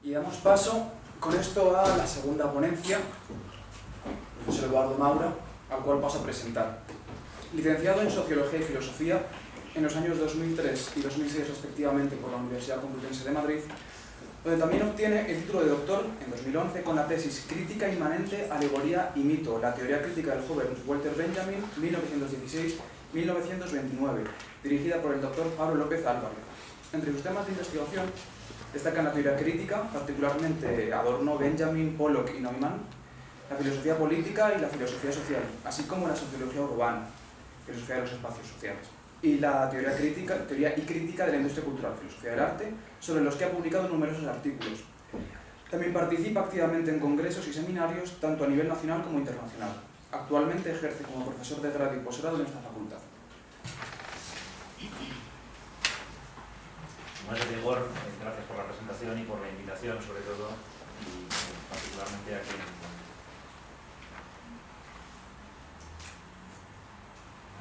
Y damos paso con esto a la segunda ponencia, el profesor Eduardo Maura, al cual paso a presentar. Licenciado en Sociología y Filosofía en los años 2003 y 2006 respectivamente por la Universidad Complutense de Madrid, donde también obtiene el título de doctor en 2011 con la tesis Crítica inmanente, alegoría y mito, la teoría crítica del joven Walter Benjamin, 1916-1929, dirigida por el doctor Pablo López Álvarez. Entre sus temas de investigación destacan la teoría crítica, particularmente Adorno, Benjamin, Pollock y Neumann, la filosofía política y la filosofía social, así como la sociología urbana, filosofía de los espacios sociales, y la teoría y crítica de la industria cultural, filosofía del arte, sobre los que ha publicado numerosos artículos. También participa activamente en congresos y seminarios, tanto a nivel nacional como internacional. Actualmente ejerce como profesor de grado y posgrado en esta facultad. Como es de rigor, gracias por la presentación y por la invitación, sobre todo, y particularmente a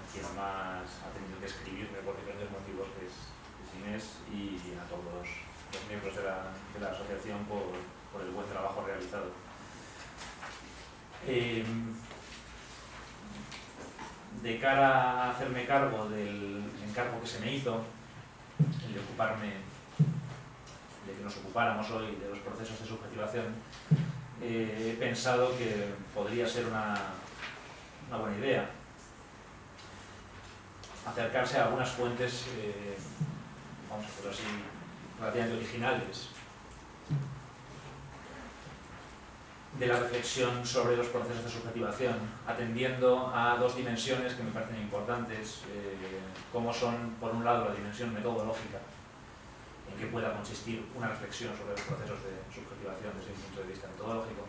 quien más ha tenido que escribirme por diferentes motivos, que es Inés, y a todos los miembros de la asociación por el buen trabajo realizado. De cara a hacerme cargo del encargo que se me hizo, el de que nos ocupáramos hoy de los procesos de subjetivación, he pensado que podría ser una buena idea acercarse a algunas fuentes, vamos a decirlo así, relativamente originales de la reflexión sobre los procesos de subjetivación, atendiendo a dos dimensiones que me parecen importantes, como son, por un lado, la dimensión metodológica, en que pueda consistir una reflexión sobre los procesos de subjetivación desde un punto de vista metodológico,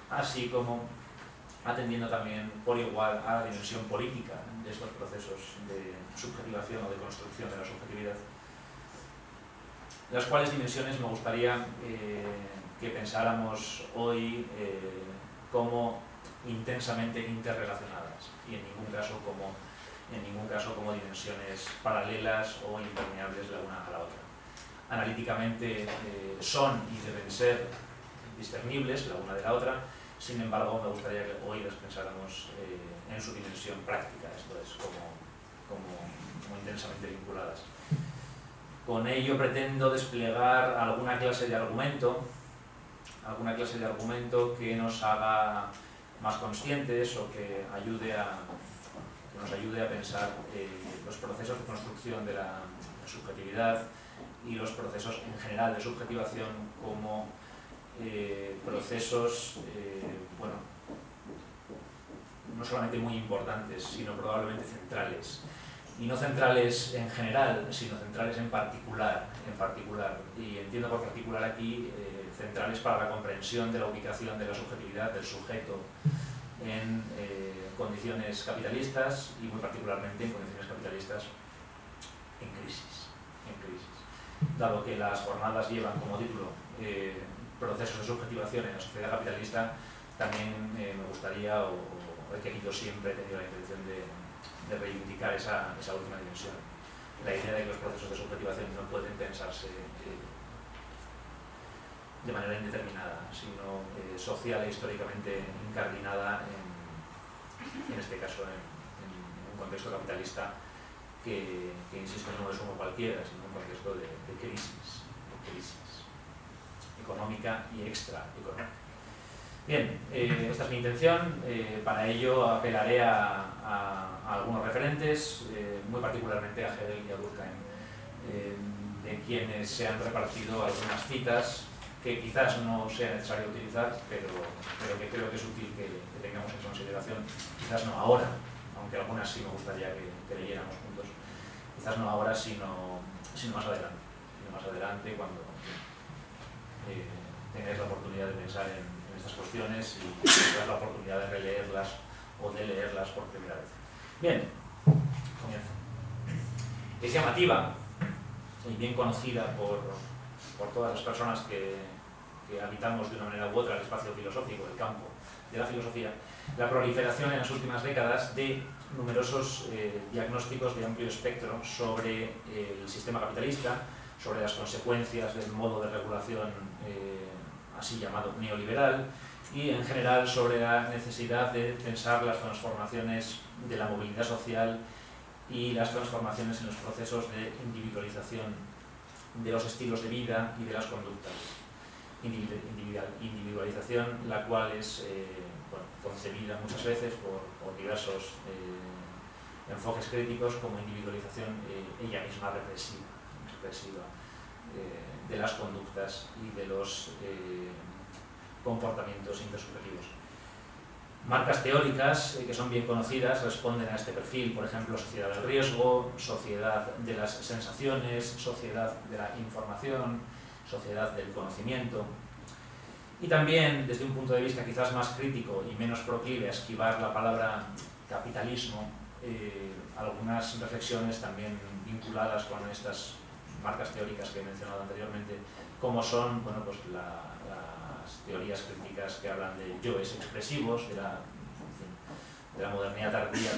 así como atendiendo también por igual a la dimensión política de estos procesos de subjetivación o de construcción de la subjetividad, las cuales dimensiones me gustaría que pensáramos hoy como intensamente interrelacionadas y en ningún caso como dimensiones paralelas o impermeables la una a la otra. Analíticamente son y deben ser discernibles la una de la otra. Sin embargo, me gustaría que hoy las pensáramos en su dimensión práctica, esto es, como intensamente vinculadas. Con ello pretendo desplegar alguna clase de argumento que nos haga más conscientes o que nos ayude a pensar los procesos de construcción de la subjetividad y los procesos en general de subjetivación como procesos, no solamente muy importantes, sino probablemente centrales. Y no centrales en general, sino centrales en particular. Y entiendo por particular aquí centrales para la comprensión de la ubicación de la subjetividad del sujeto en condiciones capitalistas y muy particularmente en condiciones capitalistas en crisis. Dado que las jornadas llevan como título procesos de subjetivación en la sociedad capitalista, también me gustaría, o que aquí yo siempre he tenido la intención de reivindicar esa última dimensión. La idea de que los procesos de subjetivación no pueden pensarse de manera indeterminada, sino social e históricamente incardinada en este caso en un contexto capitalista que insisto, no es uno cualquiera, sino un contexto de crisis económica y extraeconómica. Bien, esta es mi intención. Para ello apelaré a algunos referentes, muy particularmente a Hegel y a Durkheim, de quienes se han repartido algunas citas que quizás no sea necesario utilizar, pero que creo que es útil que tengamos en consideración, quizás no ahora, aunque algunas sí me gustaría que leyéramos juntos, quizás no ahora, sino más adelante, cuando tengáis la oportunidad de pensar en estas cuestiones y tengáis la oportunidad de releerlas o de leerlas por primera vez. Bien, comienzo. Es llamativa y bien conocida por todas las personas que habitamos de una manera u otra el espacio filosófico, el campo de la filosofía, la proliferación en las últimas décadas de numerosos diagnósticos de amplio espectro sobre el sistema capitalista, sobre las consecuencias del modo de regulación así llamado neoliberal, y en general sobre la necesidad de pensar las transformaciones de la movilidad social y las transformaciones en los procesos de individualización de los estilos de vida y de las conductas. Individualización, la cual es concebida muchas veces por diversos enfoques críticos como individualización ella misma represiva de las conductas y de los comportamientos intersubjetivos. Marcas teóricas que son bien conocidas responden a este perfil, por ejemplo, sociedad del riesgo, sociedad de las sensaciones, sociedad de la información, sociedad del conocimiento. Y también, desde un punto de vista quizás más crítico y menos proclive a esquivar la palabra capitalismo, algunas reflexiones también vinculadas con estas marcas teóricas que he mencionado anteriormente, como son las teorías críticas que hablan de yoes expresivos, de la modernidad tardía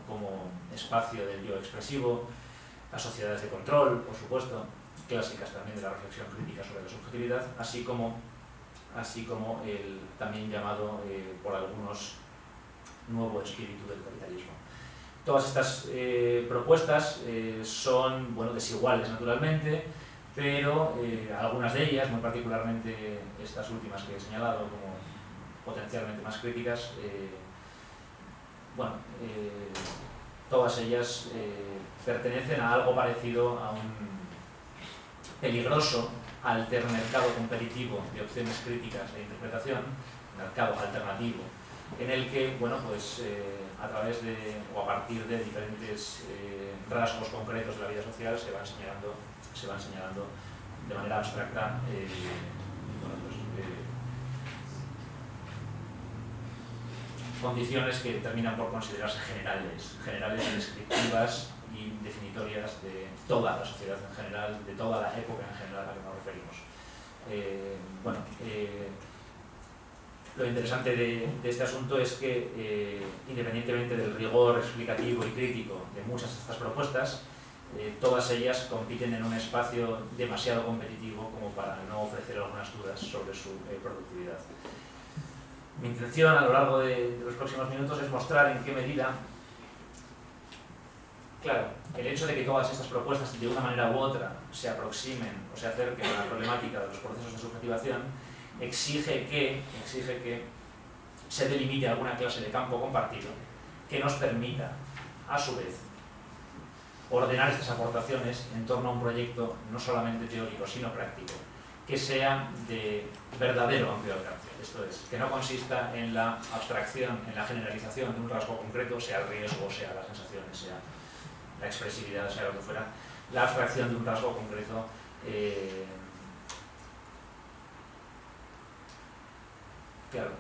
como espacio del yo expresivo, las sociedades de control, por supuesto, clásicas también de la reflexión crítica sobre la subjetividad, así como el también llamado por algunos nuevo espíritu del capitalismo. Todas estas propuestas son desiguales naturalmente, pero algunas de ellas, muy particularmente estas últimas que he señalado como potencialmente más críticas, todas ellas pertenecen a algo parecido a un peligroso altermercado competitivo de opciones críticas de interpretación, mercado alternativo, en el que, a través de o a partir de diferentes rasgos concretos de la vida social se van señalando de manera abstracta condiciones que terminan por considerarse generales y descriptivas y definitorias de toda la sociedad en general, de toda la época en general a la que nos referimos. Lo interesante de este asunto es que, independientemente del rigor explicativo y crítico de muchas de estas propuestas, todas ellas compiten en un espacio demasiado competitivo como para no ofrecer algunas dudas sobre su productividad. Mi intención a lo largo de los próximos minutos es mostrar en qué medida, claro, el hecho de que todas estas propuestas de una manera u otra se aproximen o se acerquen a la problemática de los procesos de subjetivación exige que se delimite alguna clase de campo compartido que nos permita, a su vez, ordenar estas aportaciones en torno a un proyecto no solamente teórico, sino práctico, que sea de verdadero amplio alcance. Esto es, que no consista en la abstracción, en la generalización de un rasgo concreto, sea el riesgo, sea las sensaciones, sea la expresividad, sea lo que fuera, la abstracción de un rasgo concreto claro,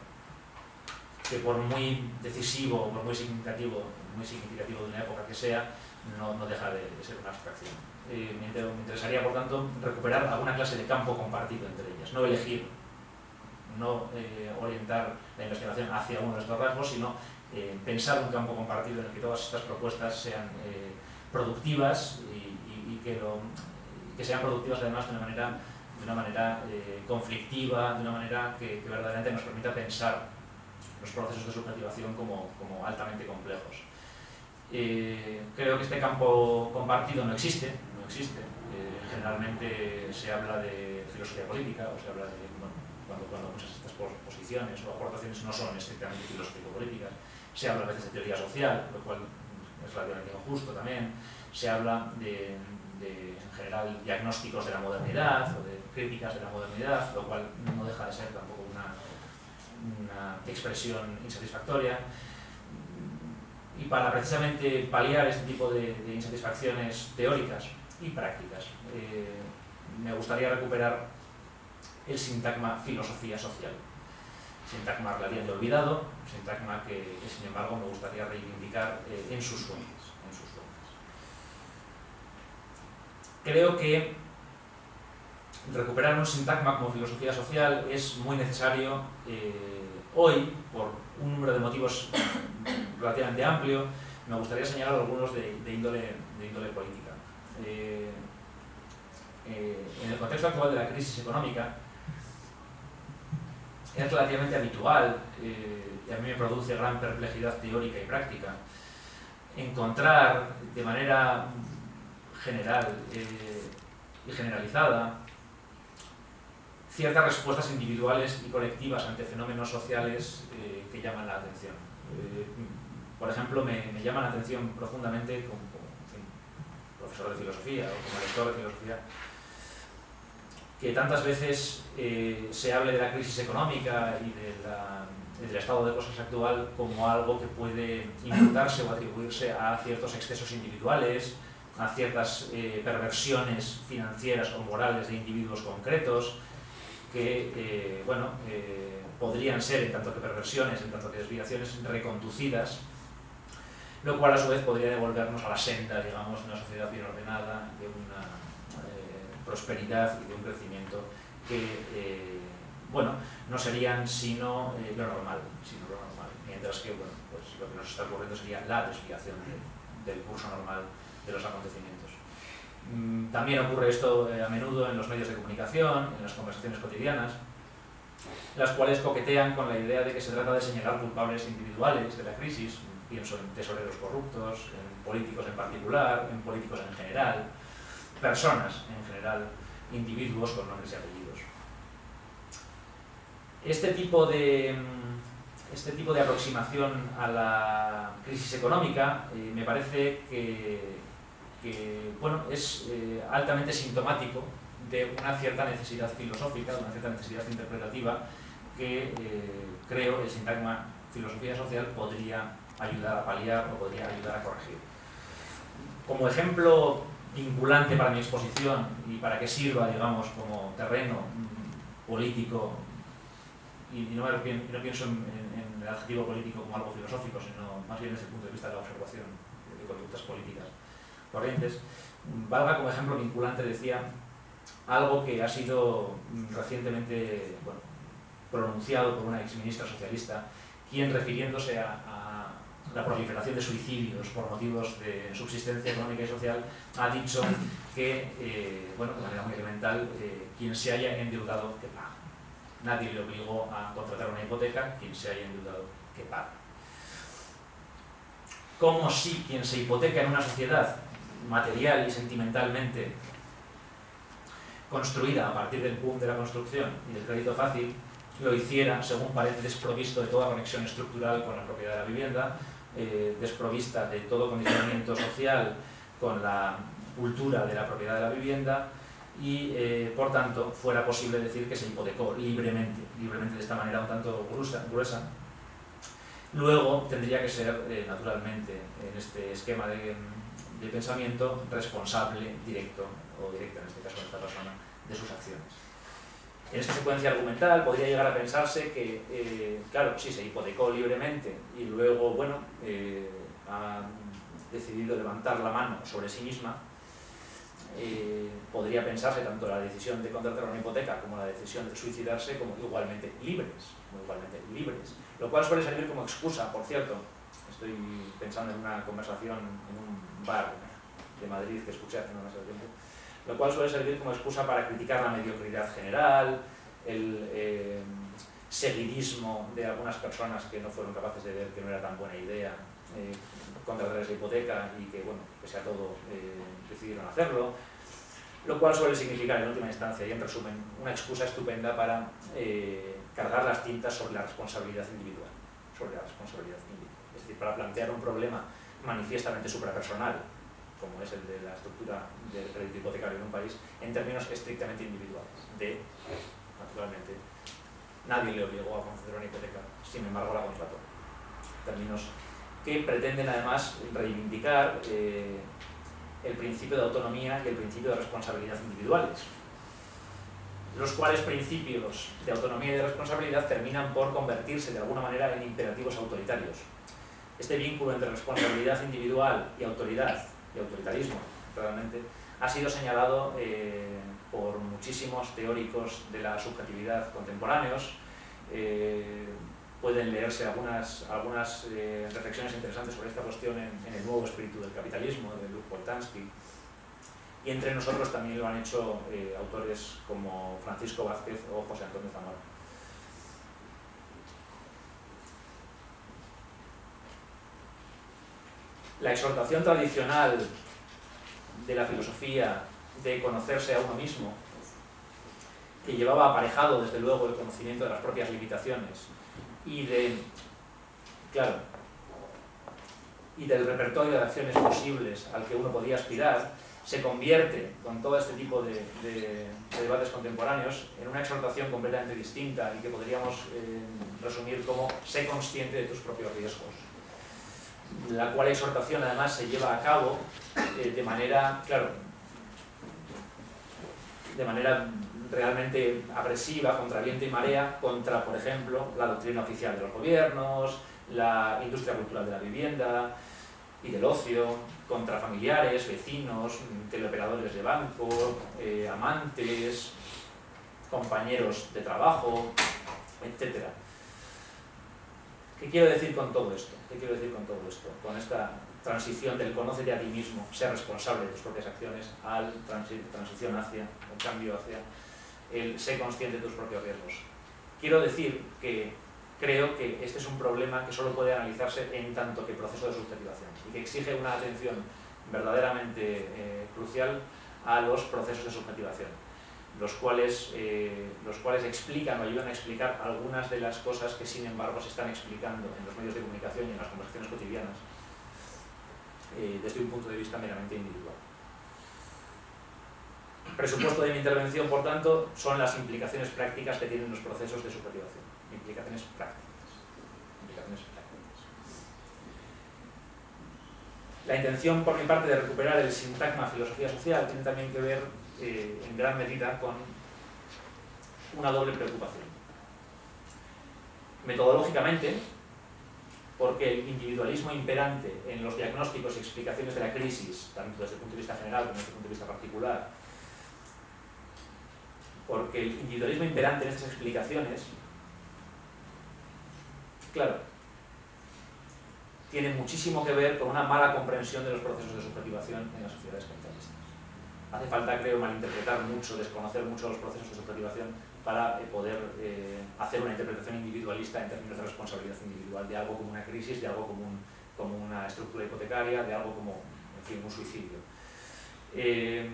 que por muy decisivo o por muy significativo de una época que sea, no deja de ser una abstracción. Me interesaría, por tanto, recuperar alguna clase de campo compartido entre ellas, no elegir, no orientar la investigación hacia uno de estos rasgos, sino pensar un campo compartido en el que todas estas propuestas sean productivas y que sean productivas además de una manera conflictiva, de una manera que verdaderamente nos permita pensar los procesos de subjetivación como altamente complejos. Creo que este campo compartido no existe. Generalmente se habla de filosofía política, o se habla de cuando muchas de estas posiciones o aportaciones no son estrictamente filosófico-políticas, se habla a veces de teoría social, lo cual es relativamente injusto también, se habla de en general diagnósticos de la modernidad o de críticas de la modernidad, lo cual no deja de ser tampoco una expresión insatisfactoria. Y para precisamente paliar este tipo de insatisfacciones teóricas y prácticas, me gustaría recuperar el sintagma filosofía social, sintagma relativamente olvidado, sintagma que sin embargo me gustaría reivindicar en sus fuentes. Creo que recuperar un sintagma como filosofía social es muy necesario hoy, por un número de motivos relativamente amplio. Me gustaría señalar algunos de índole política. En el contexto actual de la crisis económica, es relativamente habitual, y a mí me produce gran perplejidad teórica y práctica, encontrar de manera general y generalizada ciertas respuestas individuales y colectivas ante fenómenos sociales que llaman la atención. Por ejemplo, me llama la atención profundamente como profesor de filosofía o como lector de filosofía, que tantas veces se hable de la crisis económica y del estado de cosas actual como algo que puede imputarse o atribuirse a ciertos excesos individuales, a ciertas perversiones financieras o morales de individuos concretos, que podrían ser, en tanto que perversiones, en tanto que desviaciones, reconducidas, lo cual a su vez podría devolvernos a la senda, digamos, de una sociedad bien ordenada, de una prosperidad y de un crecimiento que, no serían sino lo normal, mientras que, pues lo que nos está ocurriendo sería la desviación del curso normal de los acontecimientos. También ocurre esto a menudo en los medios de comunicación, en las conversaciones cotidianas, las cuales coquetean con la idea de que se trata de señalar culpables individuales de la crisis. Pienso en tesoreros corruptos, en políticos en particular, en políticos en general, personas en general, individuos con nombres y apellidos. Este tipo de aproximación a la crisis económica me parece que es altamente sintomático de una cierta necesidad filosófica, de una cierta necesidad interpretativa que creo el sintagma filosofía social podría ayudar a paliar o podría ayudar a corregir. Como ejemplo vinculante para mi exposición y para que sirva, digamos, como terreno político, y no pienso en el adjetivo político como algo filosófico, sino más bien desde el punto de vista de la observación de conductas políticas corrientes, valga como ejemplo vinculante, decía, algo que ha sido recientemente pronunciado por una exministra socialista, quien, refiriéndose a la proliferación de suicidios por motivos de subsistencia económica y social, ha dicho que, de manera muy elemental, quien se haya endeudado, que pague. Nadie le obligó a contratar una hipoteca, quien se haya endeudado, que pague. Como si quien se hipoteca en una sociedad material y sentimentalmente construida a partir del boom de la construcción y del crédito fácil, lo hiciera, según parece, desprovisto de toda conexión estructural con la propiedad de la vivienda, desprovista de todo condicionamiento social con la cultura de la propiedad de la vivienda y, por tanto, fuera posible decir que se hipotecó libremente de esta manera un tanto gruesa. Luego tendría que ser, naturalmente, en este esquema de pensamiento, responsable directo o directa, en este caso de esta persona, de sus acciones. En esta secuencia argumental podría llegar a pensarse que, claro, sí, se hipotecó libremente y luego, ha decidido levantar la mano sobre sí misma. Podría pensarse tanto la decisión de contratar una hipoteca como la decisión de suicidarse como igualmente libres, lo cual suele servir como excusa, por cierto. Estoy pensando en una conversación en un bar de Madrid que escuché hace no demasiado tiempo, lo cual suele servir como excusa para criticar la mediocridad general, el seguidismo de algunas personas que no fueron capaces de ver que no era tan buena idea contratar esa hipoteca y que, pese a todo, decidieron hacerlo, lo cual suele significar, en última instancia y en resumen, una excusa estupenda para cargar las tintas sobre la responsabilidad individual, es decir, para plantear un problema manifiestamente suprapersonal, como es el de la estructura del crédito hipotecario en un país, en términos estrictamente individuales. Naturalmente, nadie le obligó a conceder una hipoteca, sin embargo la contrató. Términos que pretenden además reivindicar el principio de autonomía y el principio de responsabilidad individuales, los cuales principios de autonomía y de responsabilidad terminan por convertirse de alguna manera en imperativos autoritarios. Este vínculo entre responsabilidad individual y autoridad, y autoritarismo, realmente, ha sido señalado por muchísimos teóricos de la subjetividad contemporáneos. Pueden leerse algunas reflexiones interesantes sobre esta cuestión en El nuevo espíritu del capitalismo, de Luc Boltanski. Y entre nosotros también lo han hecho autores como Francisco Vázquez o José Antonio Zamora. La exhortación tradicional de la filosofía de conocerse a uno mismo, que llevaba aparejado desde luego el conocimiento de las propias limitaciones y del repertorio de acciones posibles al que uno podía aspirar, se convierte, con todo este tipo de debates contemporáneos, en una exhortación completamente distinta y que podríamos resumir como sé consciente de tus propios riesgos. La cual exhortación además se lleva a cabo de manera realmente agresiva, contra viento y marea, contra, por ejemplo, la doctrina oficial de los gobiernos, la industria cultural de la vivienda y del ocio, contra familiares, vecinos, teleoperadores de banco, amantes, compañeros de trabajo, etc. ¿Qué quiero decir con todo esto? Con esta transición del conócete a ti mismo, ser responsable de tus propias acciones, a la transición hacia, el cambio hacia el ser consciente de tus propios riesgos. Quiero decir que creo que este es un problema que solo puede analizarse en tanto que proceso de subjetivación y que exige una atención verdaderamente crucial a los procesos de subjetivación, los cuales explican o ayudan a explicar algunas de las cosas que sin embargo se están explicando en los medios de comunicación y en las conversaciones cotidianas desde un punto de vista meramente individual. Presupuesto de mi intervención, por tanto, son las implicaciones prácticas que tienen los procesos de subjetivación. Implicaciones prácticas. La intención, por mi parte, de recuperar el sintagma filosofía social tiene también que ver, en gran medida, con una doble preocupación. Metodológicamente, porque el individualismo imperante en los diagnósticos y explicaciones de la crisis, tanto desde el punto de vista general como desde el punto de vista particular, porque el individualismo imperante en estas explicaciones, tiene muchísimo que ver con una mala comprensión de los procesos de subjetivación en las sociedades capitalistas. Hace falta, creo, malinterpretar mucho, desconocer mucho los procesos de subjetivación para poder hacer una interpretación individualista en términos de responsabilidad individual de algo como una crisis, de algo como una estructura hipotecaria, de algo como, en fin, un suicidio. Es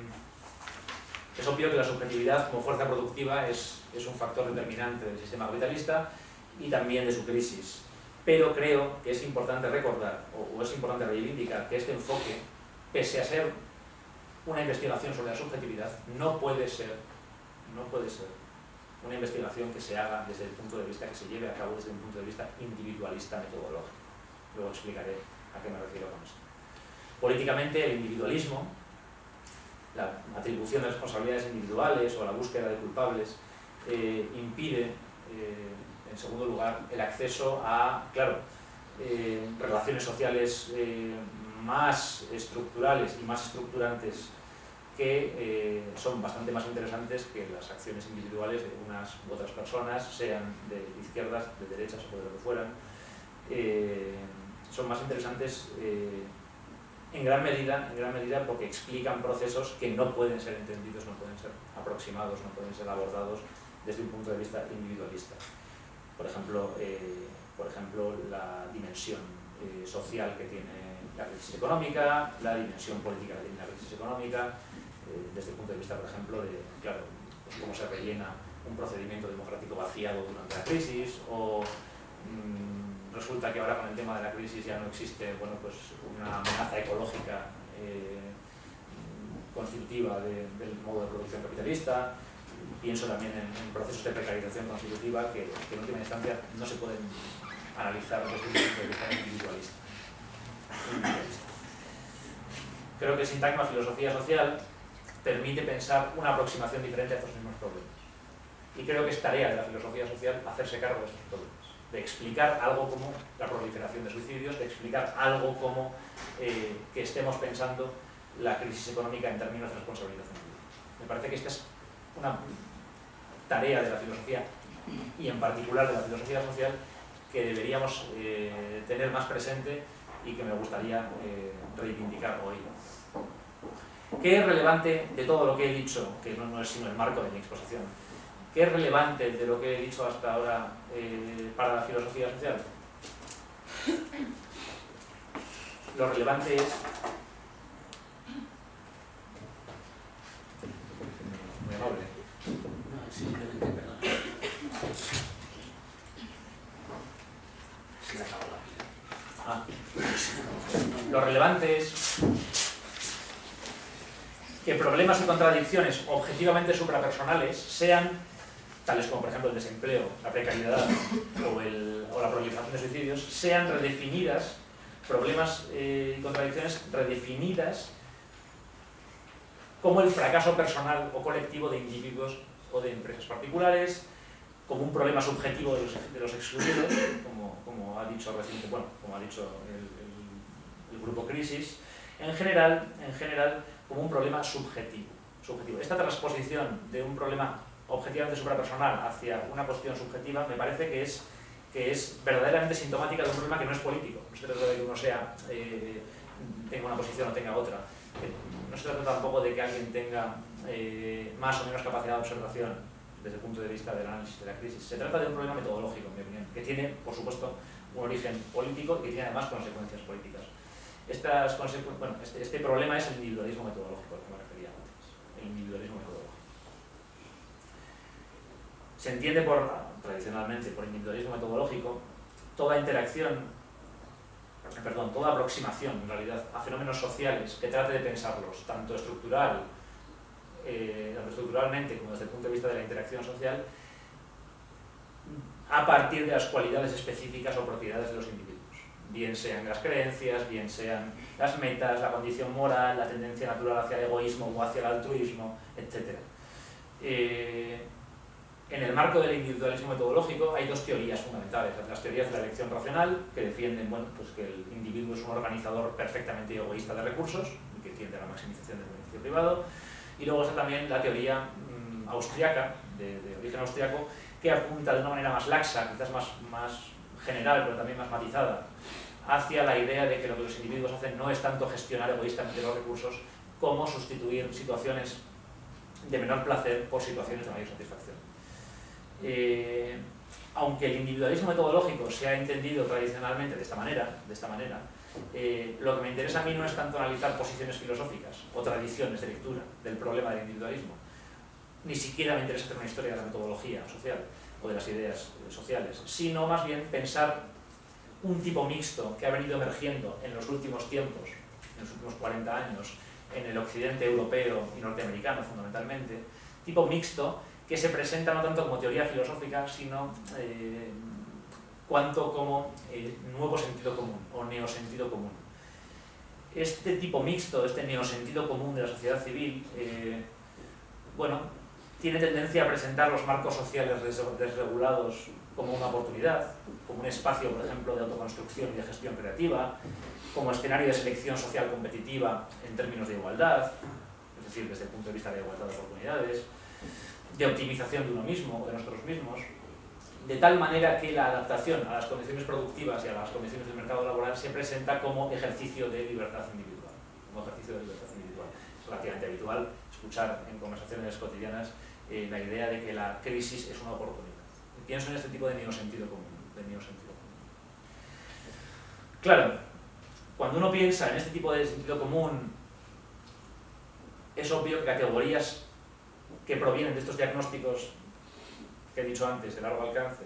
obvio que la subjetividad como fuerza productiva es un factor determinante del sistema capitalista y también de su crisis. Pero creo que es importante recordar, o es importante reivindicar, que este enfoque, pese a ser una investigación sobre la subjetividad, no puede ser una investigación que se haga desde el punto de vista, que se lleve a cabo desde un punto de vista individualista metodológico. Luego explicaré a qué me refiero con esto. Políticamente, el individualismo, la atribución de responsabilidades individuales o la búsqueda de culpables, impide, en segundo lugar, el acceso a, relaciones sociales más estructurales y más estructurantes que son bastante más interesantes que las acciones individuales de unas u otras personas, sean de izquierdas, de derechas o de lo que fueran. Son más interesantes en gran medida porque explican procesos que no pueden ser entendidos, no pueden ser aproximados, no pueden ser abordados desde un punto de vista individualista. Por ejemplo, la dimensión social que tiene la crisis económica, la dimensión política que tiene la crisis económica, desde el punto de vista, por ejemplo, de cómo se rellena un procedimiento democrático vaciado durante la crisis, o resulta que ahora con el tema de la crisis ya no existe una amenaza ecológica constitutiva del modo de producción capitalista. Pienso también en procesos de precarización constitutiva que en última instancia no se pueden analizar desde un punto de vista individualista. Creo que el sintagma filosofía social permite pensar una aproximación diferente a estos mismos problemas. Y creo que es tarea de la filosofía social hacerse cargo de estos problemas, de explicar algo como la proliferación de suicidios, de explicar algo como que estemos pensando la crisis económica en términos de responsabilidad individual. Me parece que esta es una tarea de la filosofía y en particular de la filosofía social que deberíamos tener más presente y que me gustaría reivindicar hoy. ¿Qué es relevante de todo lo que he dicho, que no es sino el marco de mi exposición? ¿Qué es relevante de lo que he dicho hasta ahora para la filosofía social? lo relevante es... Muy amable. No, simplemente, perdón. Se le acabó la vida. Lo relevante es que problemas y contradicciones objetivamente suprapersonales sean, tales como por ejemplo el desempleo, la precariedad o la proliferación de suicidios, sean redefinidas, problemas y contradicciones redefinidas como el fracaso personal o colectivo de individuos o de empresas particulares, como un problema subjetivo de los excluidos, como ha dicho reciente, bueno, como ha dicho el grupo Crisis, en general como un problema subjetivo. Esta transposición de un problema objetivamente suprapersonal hacia una cuestión subjetiva me parece que es verdaderamente sintomática de un problema que no es político. No se trata de que uno tenga una posición o tenga otra. No se trata tampoco de que alguien tenga más o menos capacidad de observación desde el punto de vista del análisis de la crisis. Se trata de un problema metodológico, en mi opinión, que tiene, por supuesto, un origen político y que tiene además consecuencias políticas. Este problema es el individualismo metodológico, al que me refería antes. El individualismo metodológico. Se entiende tradicionalmente por individualismo metodológico toda aproximación en realidad a fenómenos sociales que trate de pensarlos tanto estructuralmente como desde el punto de vista de la interacción social a partir de las cualidades específicas o propiedades de los individuos, bien sean las creencias, bien sean las metas, la condición moral, la tendencia natural hacia el egoísmo o hacia el altruismo, etc. En el marco del individualismo metodológico hay dos teorías fundamentales. Las teorías de la elección racional, que defienden que el individuo es un organizador perfectamente egoísta de recursos y que tiende a la maximización del beneficio privado. Y luego está también la teoría austriaca, de origen austriaco, que apunta de una manera más laxa, quizás más general, pero también más matizada, hacia la idea de que lo que los individuos hacen no es tanto gestionar egoístamente los recursos como sustituir situaciones de menor placer por situaciones de mayor satisfacción. Aunque el individualismo metodológico se ha entendido tradicionalmente de esta manera, lo que me interesa a mí no es tanto analizar posiciones filosóficas o tradiciones de lectura del problema del individualismo, ni siquiera me interesa hacer una historia de la metodología social o de las ideas sociales, sino más bien pensar un tipo mixto que ha venido emergiendo en los últimos tiempos, en los últimos 40 años, en el occidente europeo y norteamericano fundamentalmente, tipo mixto que se presenta no tanto como teoría filosófica, sino cuanto como nuevo sentido común o neosentido común. Este tipo mixto, este neosentido común de la sociedad civil, tiene tendencia a presentar los marcos sociales desregulados como una oportunidad, como un espacio, por ejemplo, de autoconstrucción y de gestión creativa, como escenario de selección social competitiva en términos de igualdad, es decir, desde el punto de vista de la igualdad de oportunidades, de optimización de uno mismo o de nosotros mismos, de tal manera que la adaptación a las condiciones productivas y a las condiciones del mercado laboral se presenta como ejercicio de libertad individual. Es relativamente habitual escuchar en conversaciones cotidianas la idea de que la crisis es una oportunidad. Pienso en este tipo de neosentido común. Claro, cuando uno piensa en este tipo de sentido común, es obvio que categorías que provienen de estos diagnósticos que he dicho antes, de largo alcance,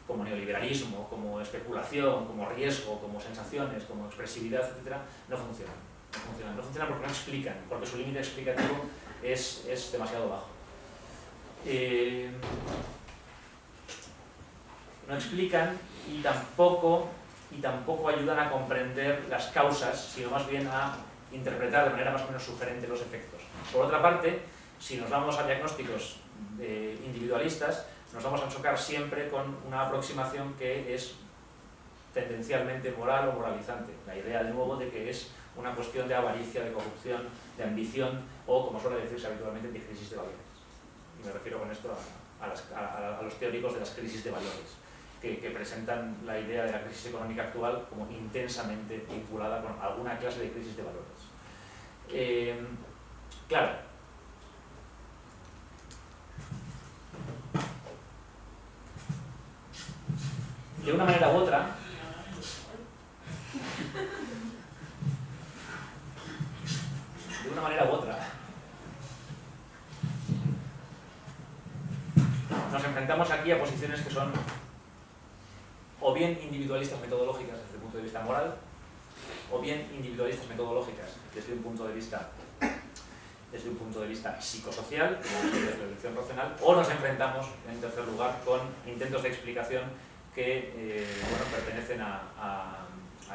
como neoliberalismo, como especulación, como riesgo, como sensaciones, como expresividad, etc., no funcionan. No funcionan porque no explican, porque su límite explicativo es demasiado bajo. No explican y tampoco ayudan a comprender las causas, sino más bien a interpretar de manera más o menos sugerente los efectos. Por otra parte, si nos vamos a diagnósticos individualistas, nos vamos a chocar siempre con una aproximación que es tendencialmente moral o moralizante. La idea, de nuevo, de que es una cuestión de avaricia, de corrupción, de ambición o, como suele decirse habitualmente, de crisis de valores. Y me refiero con esto a los teóricos de las crisis de valores, que presentan la idea de la crisis económica actual como intensamente vinculada con alguna clase de crisis de valores. Claro, de una manera u otra, una manera u otra. Nos enfrentamos aquí a posiciones que son o bien individualistas metodológicas desde el punto de vista moral, o bien individualistas metodológicas desde un punto de vista psicosocial, desde la elección racional, o nos enfrentamos, en tercer lugar, con intentos de explicación que pertenecen a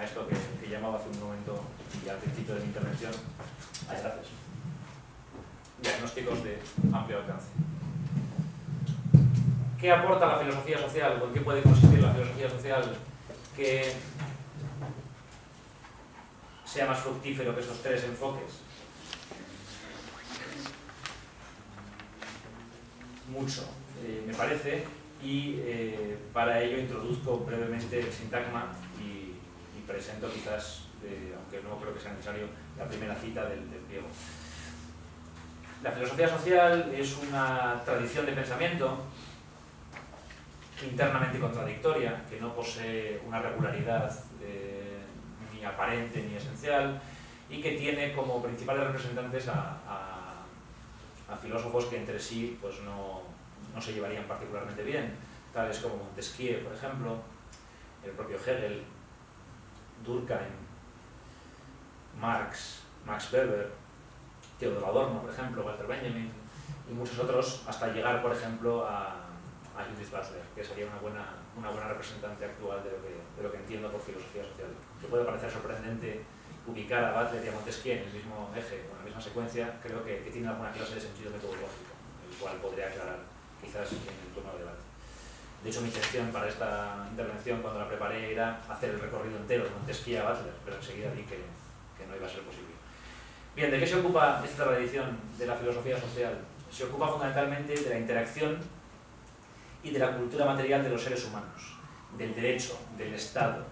esto que llamaba hace un momento y al principio de mi intervención, diagnósticos de amplio alcance. ¿Qué aporta la filosofía social o en qué puede consistir la filosofía social que sea más fructífero que estos tres enfoques? Mucho, me parece, y para ello introduzco brevemente el sintagma y presento quizás, aunque no creo que sea necesario, la primera cita del griego. La filosofía social es una tradición de pensamiento internamente contradictoria, que no posee una regularidad ni aparente ni esencial, y que tiene como principales representantes a filósofos que entre sí pues no se llevarían particularmente bien, tales como Montesquieu, por ejemplo, el propio Hegel, Durkheim, Marx, Max Weber, Theodor Adorno, por ejemplo, Walter Benjamin, y muchos otros, hasta llegar, por ejemplo, a Judith Butler, que sería una buena representante actual de lo que entiendo por filosofía social. Que puede parecer sorprendente ubicar a Butler y a Montesquieu en el mismo eje o en la misma secuencia, creo que tiene alguna clase de sentido metodológico, el cual podría aclarar quizás en el turno de debate. De hecho, mi intención para esta intervención, cuando la preparé, era hacer el recorrido entero de Montesquieu a Butler, pero enseguida vi que no iba a ser posible. Bien, ¿de qué se ocupa esta tradición de la filosofía social? Se ocupa fundamentalmente de la interacción y de la cultura material de los seres humanos, del derecho, del Estado,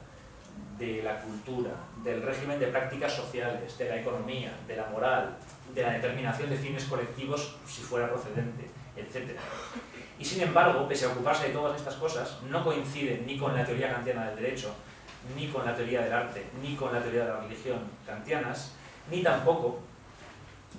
de la cultura, del régimen de prácticas sociales, de la economía, de la moral, de la determinación de fines colectivos si fuera procedente, etc. Y sin embargo, pese a ocuparse de todas estas cosas, no coincide ni con la teoría kantiana del derecho, ni con la teoría del arte, ni con la teoría de la religión kantianas, ni tampoco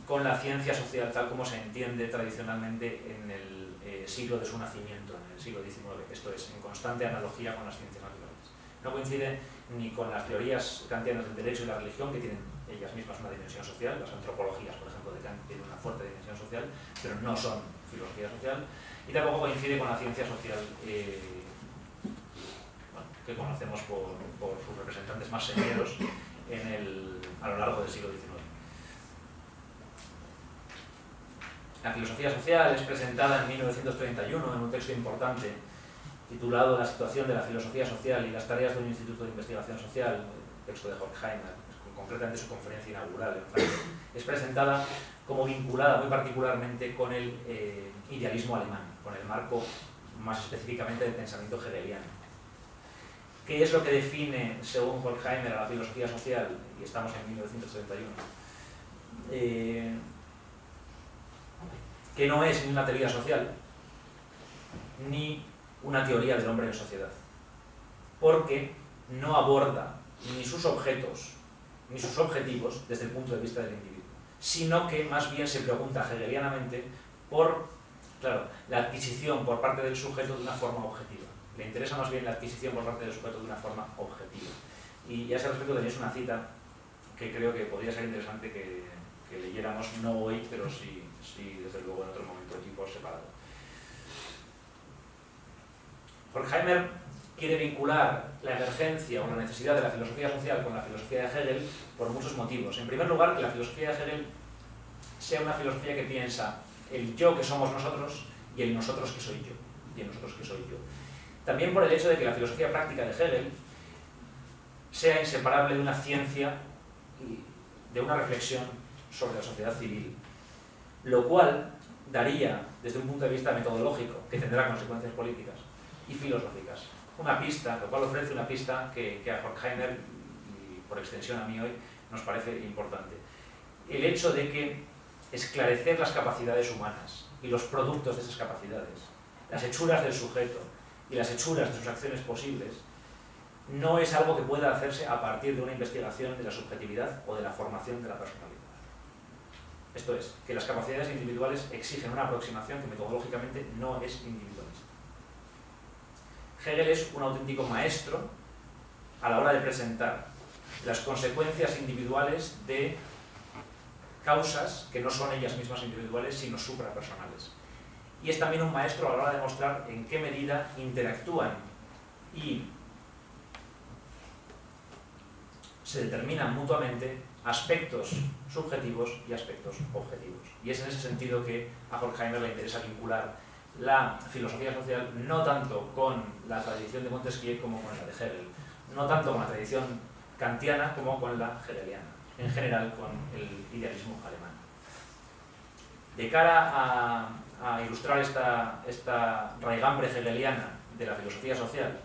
con la ciencia social tal como se entiende tradicionalmente en el siglo de su nacimiento, en el siglo XIX, esto es, en constante analogía con las ciencias naturales. No coincide ni con las teorías kantianas del derecho y la religión, que tienen ellas mismas una dimensión social, las antropologías, por ejemplo, de Kant tienen una fuerte dimensión social, pero no son filosofía social, y tampoco coincide con la ciencia social que conocemos por sus representantes más severos a lo largo del siglo XIX. La filosofía social es presentada en 1931 en un texto importante titulado La situación de la filosofía social y las tareas de un instituto de investigación social, el texto de Horkheimer, concretamente su conferencia inaugural en Francia. Es presentada como vinculada muy particularmente con el idealismo alemán, con el marco más específicamente del pensamiento hegeliano. ¿Qué es lo que define, según Horkheimer, a la filosofía social? Y estamos en 1931. Que no es ni una teoría social, ni una teoría del hombre en sociedad, porque no aborda ni sus objetos, ni sus objetivos desde el punto de vista del individuo, sino que más bien se pregunta hegelianamente por, la adquisición por parte del sujeto de una forma objetiva. Le interesa más bien la adquisición por parte del sujeto de una forma objetiva. Y a ese respecto tenéis una cita que creo que podría ser interesante que leyéramos, no hoy, pero sí desde luego en otro momento aquí por separado. Horkheimer quiere vincular la emergencia o la necesidad de la filosofía social con la filosofía de Hegel por muchos motivos. En primer lugar, que la filosofía de Hegel sea una filosofía que piensa el yo que somos nosotros y el nosotros que soy yo, y el nosotros que soy yo. También por el hecho de que la filosofía práctica de Hegel sea inseparable de una ciencia y de una reflexión sobre la sociedad civil, lo cual daría, desde un punto de vista metodológico, que tendrá consecuencias políticas y filosóficas, una pista, lo cual ofrece una pista que a Horkheimer, y por extensión a mí hoy, nos parece importante. El hecho de que esclarecer las capacidades humanas y los productos de esas capacidades, las hechuras del sujeto y las hechuras de sus acciones posibles, no es algo que pueda hacerse a partir de una investigación de la subjetividad o de la formación de la personalidad. Esto es, que las capacidades individuales exigen una aproximación que metodológicamente no es individualista. Hegel es un auténtico maestro a la hora de presentar las consecuencias individuales de causas que no son ellas mismas individuales, sino suprapersonales. Y es también un maestro a la hora de mostrar en qué medida interactúan y se determinan mutuamente aspectos subjetivos y aspectos objetivos. Y es en ese sentido que a Horkheimer le interesa vincular la filosofía social no tanto con la tradición de Montesquieu como con la de Hegel, no tanto con la tradición kantiana como con la hegeliana, en general con el idealismo alemán. De cara a ilustrar esta raigambre hegeliana de la filosofía social,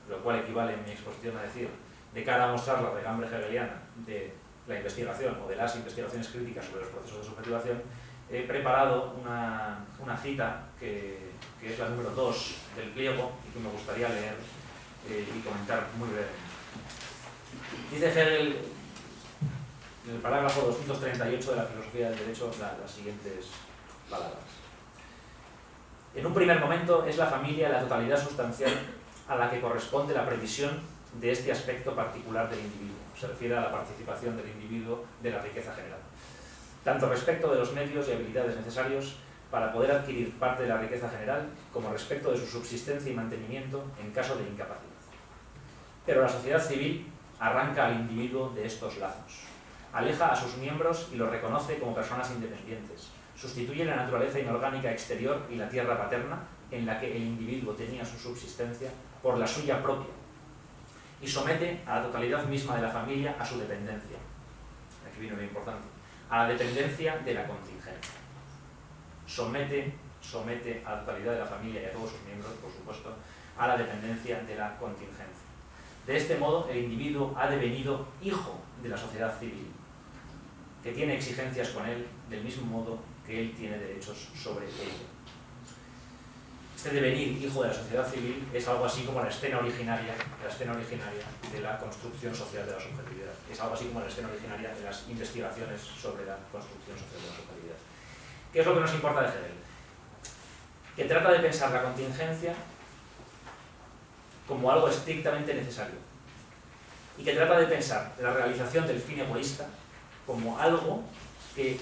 lo cual equivale en mi exposición a decir, de cara a mostrar la raigambre hegeliana de la investigación o de las investigaciones críticas sobre los procesos de subjetivación, he preparado una cita que es la número 2 del pliego y que me gustaría leer y comentar muy brevemente. Dice Hegel, en el parágrafo 238 de la filosofía del derecho, las siguientes palabras. En un primer momento es la familia la totalidad sustancial a la que corresponde la previsión de este aspecto particular del individuo. Se refiere a la participación del individuo de la riqueza general, tanto respecto de los medios y habilidades necesarios para poder adquirir parte de la riqueza general, como respecto de su subsistencia y mantenimiento en caso de incapacidad. Pero la sociedad civil arranca al individuo de estos lazos, aleja a sus miembros y los reconoce como personas independientes, sustituye la naturaleza inorgánica exterior y la tierra paterna, en la que el individuo tenía su subsistencia, por la suya propia, y somete a la totalidad misma de la familia a su dependencia. Aquí viene lo importante. A la dependencia de la contingencia. Somete a la totalidad de la familia y a todos sus miembros, por supuesto, a la dependencia de la contingencia. De este modo, el individuo ha devenido hijo de la sociedad civil, que tiene exigencias con él del mismo modo que él tiene derechos sobre ella. Este devenir hijo de la sociedad civil es algo así como la escena originaria de la construcción social de la subjetividad. Es algo así como la escena originaria de las investigaciones sobre la construcción social de la subjetividad. ¿Qué es lo que nos importa de Hegel? Que trata de pensar la contingencia como algo estrictamente necesario y que trata de pensar la realización del fin egoísta como algo que,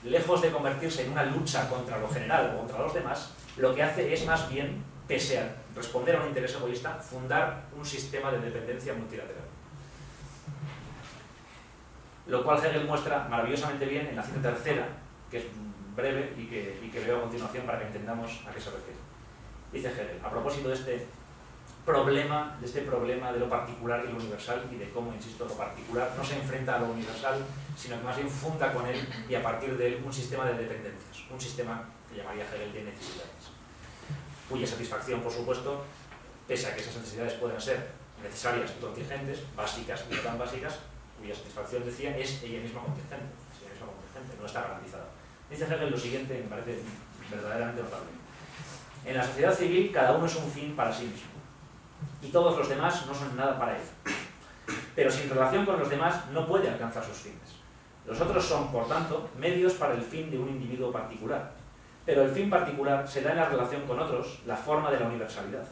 lejos de convertirse en una lucha contra lo general o contra los demás, lo que hace es más bien, pese a responder a un interés egoísta, fundar un sistema de dependencia multilateral. Lo cual Hegel muestra maravillosamente bien en la cita tercera, que es breve y que leo a continuación para que entendamos a qué se refiere. Dice Hegel, a propósito de este problema de lo particular y lo universal, y de cómo, insisto, lo particular no se enfrenta a lo universal, sino que más bien funda con él y a partir de él un sistema de dependencias, un sistema que llamaría Hegel de necesidades, cuya satisfacción, por supuesto, pese a que esas necesidades puedan ser necesarias y contingentes, básicas y no tan básicas, cuya satisfacción, decía, es ella misma contingente, no está garantizada. Dice Hegel lo siguiente, me parece verdaderamente notable. En la sociedad civil, cada uno es un fin para sí mismo, y todos los demás no son nada para él. Pero sin relación con los demás no puede alcanzar sus fines. Los otros son, por tanto, medios para el fin de un individuo particular. Pero el fin particular se da en la relación con otros, la forma de la universalidad,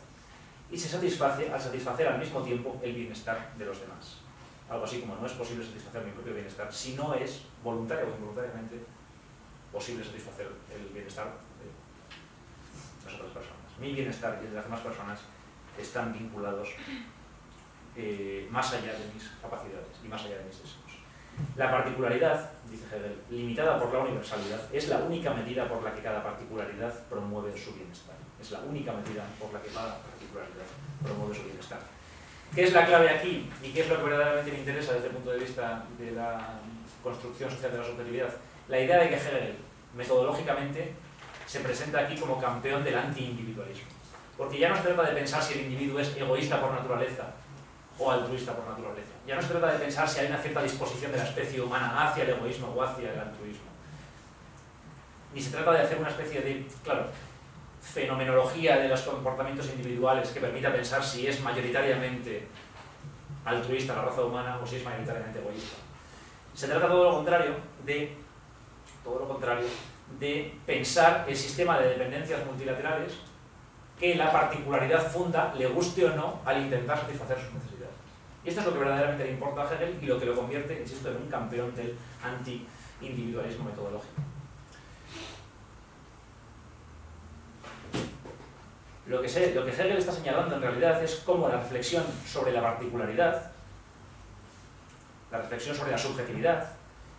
y se satisface al satisfacer al mismo tiempo el bienestar de los demás. Algo así como no es posible satisfacer mi propio bienestar si no es, voluntario o involuntariamente, posible satisfacer el bienestar de las otras personas. Mi bienestar y el de las demás personas están vinculados más allá de mis capacidades y más allá de mis deseos. La particularidad, dice Hegel, limitada por la universalidad, es la única medida por la que cada particularidad promueve su bienestar. Es la única medida por la que cada particularidad promueve su bienestar. ¿Qué es la clave aquí? ¿Y qué es lo que verdaderamente me interesa desde el punto de vista de la construcción social de la subjetividad? La idea de que Hegel, metodológicamente, se presenta aquí como campeón del anti-individualismo. Porque ya no se trata de pensar si el individuo es egoísta por naturaleza o altruista por naturaleza. Ya no se trata de pensar si hay una cierta disposición de la especie humana hacia el egoísmo o hacia el altruismo. Ni se trata de hacer una especie de, fenomenología de los comportamientos individuales que permita pensar si es mayoritariamente altruista la raza humana o si es mayoritariamente egoísta. Se trata todo lo contrario de todo lo contrario, de pensar el sistema de dependencias multilaterales que la particularidad funda, le guste o no, al intentar satisfacer sus necesidades. Y esto es lo que verdaderamente le importa a Hegel y lo que lo convierte, insisto, en un campeón del anti-individualismo metodológico. Lo que Hegel está señalando en realidad es cómo la reflexión sobre la particularidad, la reflexión sobre la subjetividad,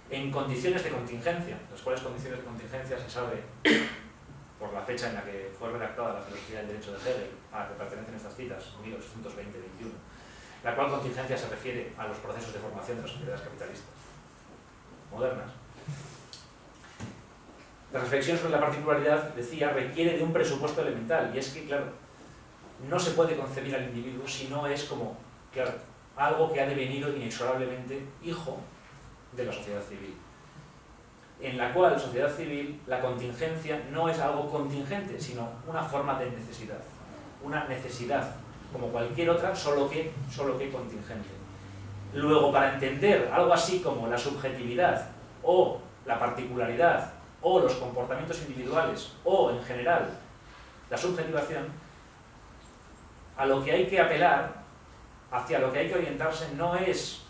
en condiciones de contingencia, las cuales condiciones de contingencia se sabe por la fecha en la que fue redactada la filosofía del derecho de Hegel, a la que pertenecen estas citas, 1820-21, la cual contingencia se refiere a los procesos de formación de las sociedades capitalistas modernas. La reflexión sobre la particularidad, decía, requiere de un presupuesto elemental, y es que, claro, no se puede concebir al individuo si no es como, claro, algo que ha devenido inexorablemente hijo de la sociedad civil, en la cual, sociedad civil, la contingencia no es algo contingente, sino una forma de necesidad, una necesidad, como cualquier otra, solo que contingente. Luego, para entender algo así como la subjetividad, o la particularidad, o los comportamientos individuales, o, en general, la subjetivación, a lo que hay que apelar, hacia lo que hay que orientarse, no es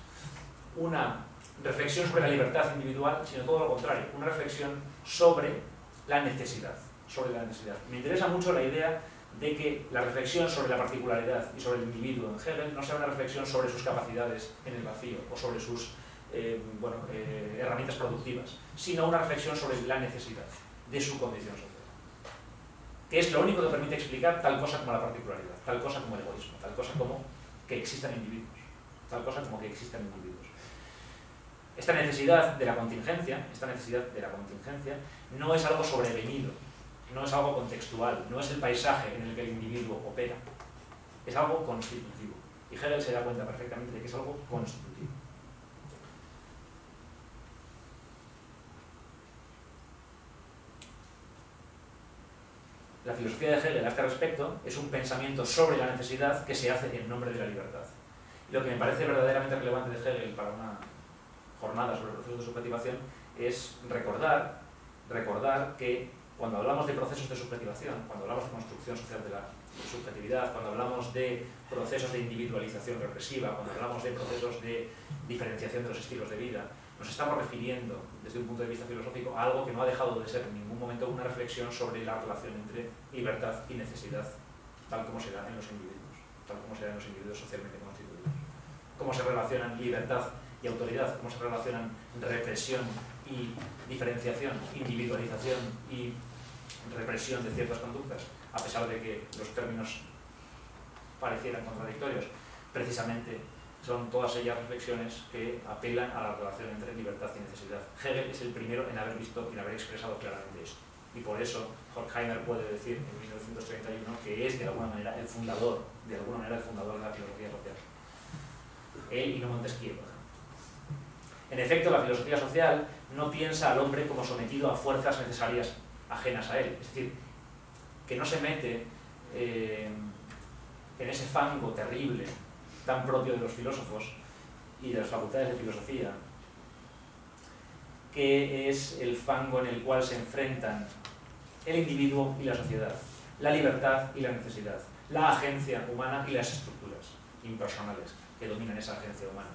una reflexión sobre la libertad individual, sino todo lo contrario, una reflexión sobre la necesidad. Me interesa mucho la idea de que la reflexión sobre la particularidad y sobre el individuo en Hegel no sea una reflexión sobre sus capacidades en el vacío o sobre sus herramientas productivas, sino una reflexión sobre la necesidad de su condición social, que es lo único que permite explicar tal cosa como la particularidad, tal cosa como el egoísmo, tal cosa como que existan individuos, Esta necesidad de la contingencia no es algo sobrevenido, no es algo contextual, no es el paisaje en el que el individuo opera, es algo constitutivo. Y Hegel se da cuenta perfectamente de que es algo constitutivo. La filosofía de Hegel a este respecto es un pensamiento sobre la necesidad que se hace en nombre de la libertad. Y lo que me parece verdaderamente relevante de Hegel para una jornada sobre procesos de subjetivación es recordar que cuando hablamos de procesos de subjetivación, cuando hablamos de construcción social de la subjetividad, cuando hablamos de procesos de individualización represiva, cuando hablamos de procesos de diferenciación de los estilos de vida, nos estamos refiriendo, desde un punto de vista filosófico, a algo que no ha dejado de ser en ningún momento una reflexión sobre la relación entre libertad y necesidad, tal como se da en los individuos, socialmente constituidos. Cómo se relacionan libertad y autoridad, cómo se relacionan represión y diferenciación, individualización y represión de ciertas conductas, a pesar de que los términos parecieran contradictorios. Precisamente son todas ellas reflexiones que apelan a la relación entre libertad y necesidad. Hegel es el primero en haber visto y en haber expresado claramente esto. Y por eso Horkheimer puede decir en 1931 que es de alguna manera el fundador de la filosofía social. Él y no Montesquieu, por ejemplo. En efecto, la filosofía social no piensa al hombre como sometido a fuerzas necesarias ajenas a él. Es decir, que no se mete en ese fango terrible tan propio de los filósofos y de las facultades de filosofía, que es el fango en el cual se enfrentan el individuo y la sociedad, la libertad y la necesidad, la agencia humana y las estructuras impersonales que dominan esa agencia humana.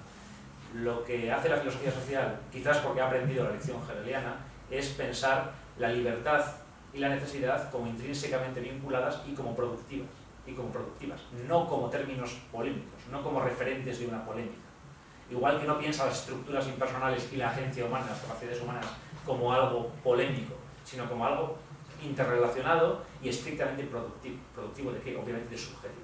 Lo que hace la filosofía social, quizás porque ha aprendido la lección hegeliana, es pensar la libertad y la necesidad como intrínsecamente vinculadas y como productivas, no como términos polémicos, no como referentes de una polémica. Igual que no piensa las estructuras impersonales y la agencia humana, las capacidades humanas, como algo polémico, sino como algo interrelacionado y estrictamente productivo de qué? Obviamente de subjetividad.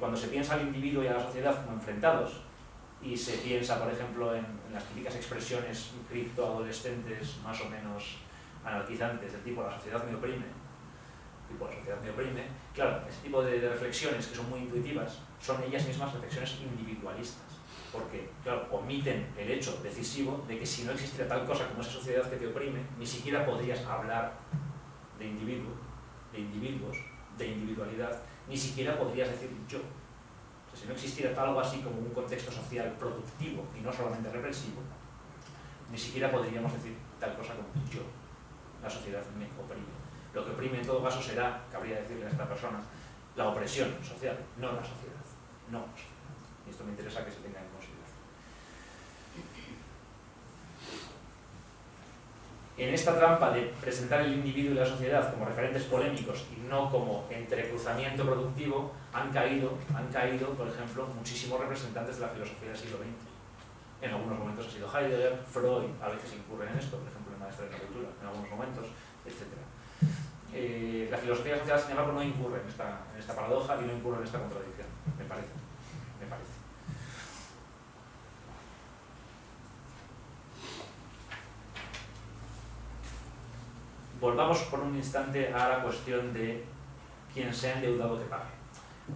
Cuando se piensa al individuo y a la sociedad como enfrentados, y se piensa, por ejemplo, en las típicas expresiones criptoadolescentes más o menos anarquizantes, del tipo la sociedad me oprime, claro, ese tipo de reflexiones que son muy intuitivas son ellas mismas reflexiones individualistas, porque, claro, omiten el hecho decisivo de que si no existiera tal cosa como esa sociedad que te oprime, ni siquiera podrías hablar de individuo, de individuos, de individualidad, ni siquiera podrías decir yo. O sea, si no existiera algo así como un contexto social productivo y no solamente represivo, Ni siquiera podríamos decir tal cosa como yo. La sociedad me oprime. Lo que oprime en todo caso será, cabría decirle a esta persona, la opresión social, no la sociedad. No la sociedad. Y esto me interesa que se tenga en consideración. En esta trampa de presentar el individuo y la sociedad como referentes polémicos y no como entrecruzamiento productivo, han caído, por ejemplo, muchísimos representantes de la filosofía del siglo XX. En algunos momentos ha sido Heidegger, Freud, a veces incurren en esto, por ejemplo, en Maestra de la Cultura, en algunos momentos, etc. La filosofía social, sin embargo, no incurre en esta paradoja y no incurre en esta contradicción, me parece. Volvamos por un instante a la cuestión de quien se ha endeudado que pague,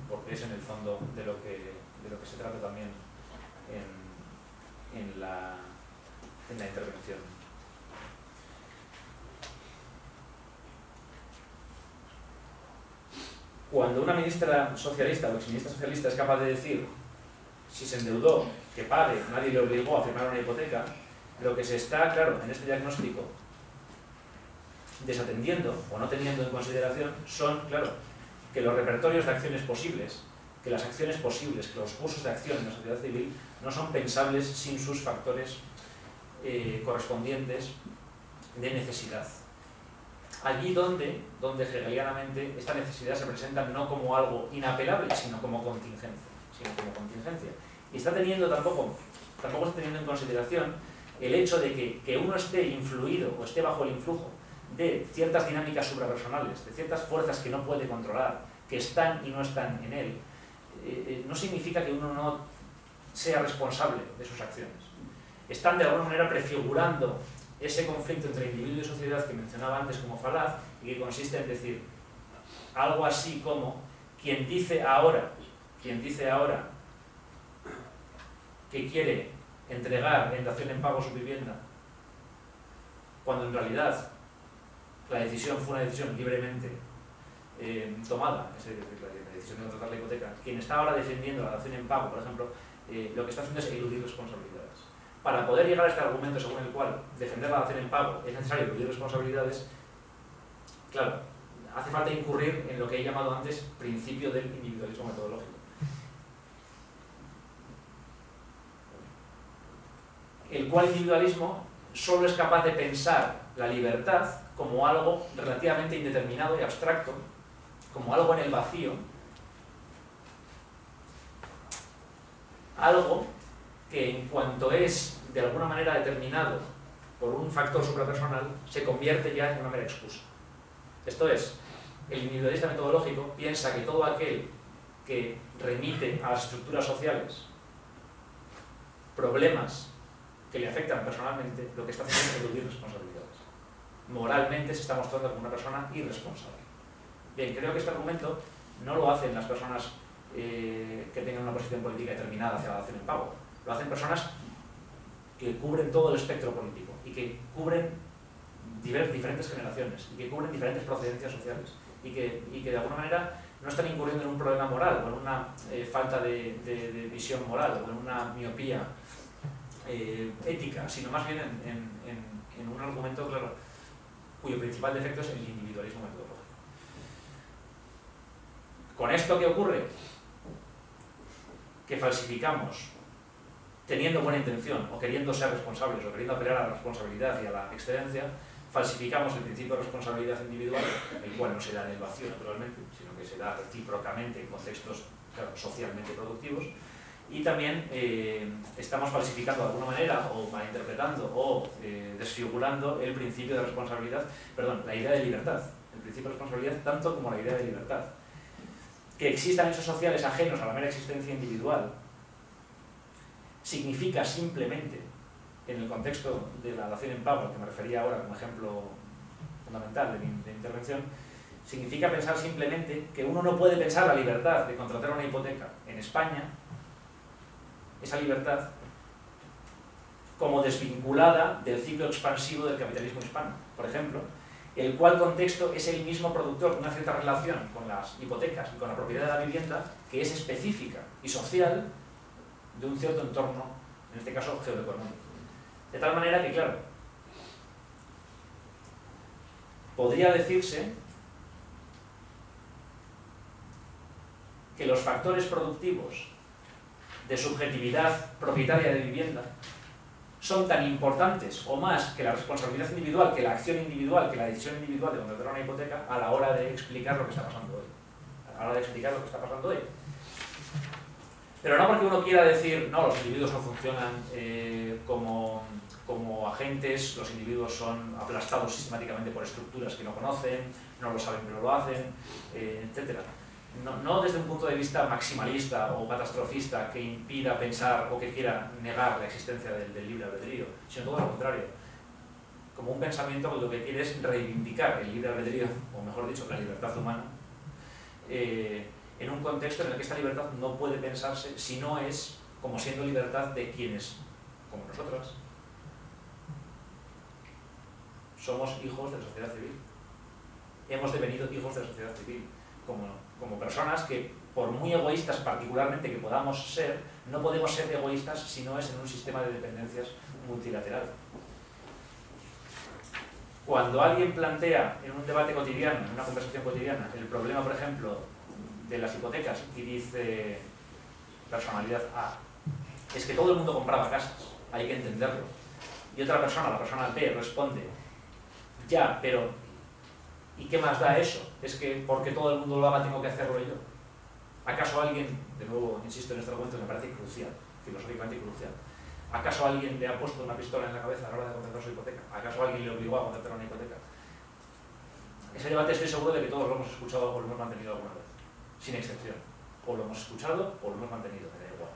porque es en el fondo de lo que se trata también en la intervención. Cuando una ministra socialista o exministra socialista es capaz de decir si se endeudó, que pague, nadie le obligó a firmar una hipoteca, lo que se está, claro, en este diagnóstico desatendiendo o no teniendo en consideración son, claro, que los repertorios de acciones posibles, que las acciones posibles, que los cursos de acción en la sociedad civil no son pensables sin sus factores correspondientes de necesidad. Allí donde hegelianamente esta necesidad se presenta no como algo inapelable, sino como contingencia. Y está teniendo tampoco está teniendo en consideración el hecho de que uno esté influido o esté bajo el influjo de ciertas dinámicas suprapersonales, de ciertas fuerzas que no puede controlar, que están y no están en él, no significa que uno no sea responsable de sus acciones. Están de alguna manera prefigurando ese conflicto entre individuo y sociedad que mencionaba antes como falaz y que consiste en decir algo así como quien dice ahora que quiere entregar en dación en pago su vivienda, cuando en realidad la decisión fue una decisión libremente tomada, es decir, la decisión de contratar la hipoteca, quien está ahora defendiendo la dación en pago, por ejemplo, lo que está haciendo es eludir responsabilidades. Para poder llegar a este argumento según el cual defender la dación en pago es necesario eludir responsabilidades, claro, hace falta incurrir en lo que he llamado antes principio del individualismo metodológico. El cual individualismo solo es capaz de pensar la libertad como algo relativamente indeterminado y abstracto, como algo en el vacío, algo que en cuanto es de alguna manera determinado por un factor suprapersonal, se convierte ya en una mera excusa. Esto es, el individualista metodológico piensa que todo aquel que remite a las estructuras sociales problemas que le afectan personalmente, lo que está haciendo es eludir responsabilidades. Moralmente se está mostrando como una persona irresponsable. Bien, creo que este argumento no lo hacen las personas que tengan una posición política determinada hacia la dación en pago. Lo hacen personas que cubren todo el espectro político y que cubren diferentes generaciones y que cubren diferentes procedencias sociales y que de alguna manera no están incurriendo en un problema moral o en una falta de visión moral o en una miopía ética, sino más bien en un argumento, claro, cuyo principal defecto es el individualismo metodológico. ¿Con esto qué ocurre? Que falsificamos, teniendo buena intención, o queriendo ser responsables, o queriendo apelar a la responsabilidad y a la excelencia, falsificamos el principio de responsabilidad individual, el cual no se da en el vacío, naturalmente, sino que se da recíprocamente en contextos, claro, socialmente productivos, y también estamos falsificando de alguna manera, o malinterpretando, o desfigurando el principio de responsabilidad, perdón, la idea de libertad, el principio de responsabilidad tanto como la idea de libertad. Que existan hechos sociales ajenos a la mera existencia individual significa simplemente, en el contexto de la dación en pago, al que me refería ahora como ejemplo fundamental de mi intervención, significa pensar simplemente que uno no puede pensar la libertad de contratar una hipoteca en España, esa libertad, como desvinculada del ciclo expansivo del capitalismo hispano, por ejemplo, el cual contexto es el mismo productor de una cierta relación con las hipotecas y con la propiedad de la vivienda que es específica y social de un cierto entorno, en este caso geoeconómico. De tal manera que, claro, podría decirse que los factores productivos de subjetividad propietaria de vivienda son tan importantes o más que la responsabilidad individual, que la acción individual, que la decisión individual de contratar una hipoteca a la hora de explicar lo que está pasando hoy. A la hora de explicar lo que está pasando hoy. Pero no porque uno quiera decir, no, los individuos no funcionan como agentes, los individuos son aplastados sistemáticamente por estructuras que no conocen, no lo saben pero lo hacen, etc. No desde un punto de vista maximalista o catastrofista que impida pensar o que quiera negar la existencia del libre albedrío, sino todo lo contrario. Como un pensamiento que lo que quiere es reivindicar el libre albedrío, o mejor dicho, la libertad humana, en un contexto en el que esta libertad no puede pensarse si no es como siendo libertad de quienes, como nosotras, somos hijos de la sociedad civil. Hemos devenido hijos de la sociedad civil, como personas que, por muy egoístas particularmente que podamos ser, no podemos ser egoístas si no es en un sistema de dependencias multilateral. Cuando alguien plantea en un debate cotidiano, en una conversación cotidiana, el problema, por ejemplo, de las hipotecas y dice personalidad A, es que todo el mundo compraba casas, hay que entenderlo. Y otra persona, la persona B, responde, ya, pero ¿y qué más da eso? Es que porque todo el mundo lo haga tengo que hacerlo yo. ¿Acaso alguien, de nuevo insisto en este argumento que me parece crucial, filosóficamente crucial, ¿acaso alguien le ha puesto una pistola en la cabeza a la hora de contratar su hipoteca? ¿Acaso alguien le obligó a contratar una hipoteca? Ese debate estoy seguro de que todos lo hemos escuchado o lo hemos mantenido alguna vez, sin excepción. O lo hemos escuchado o lo hemos mantenido, me da igual.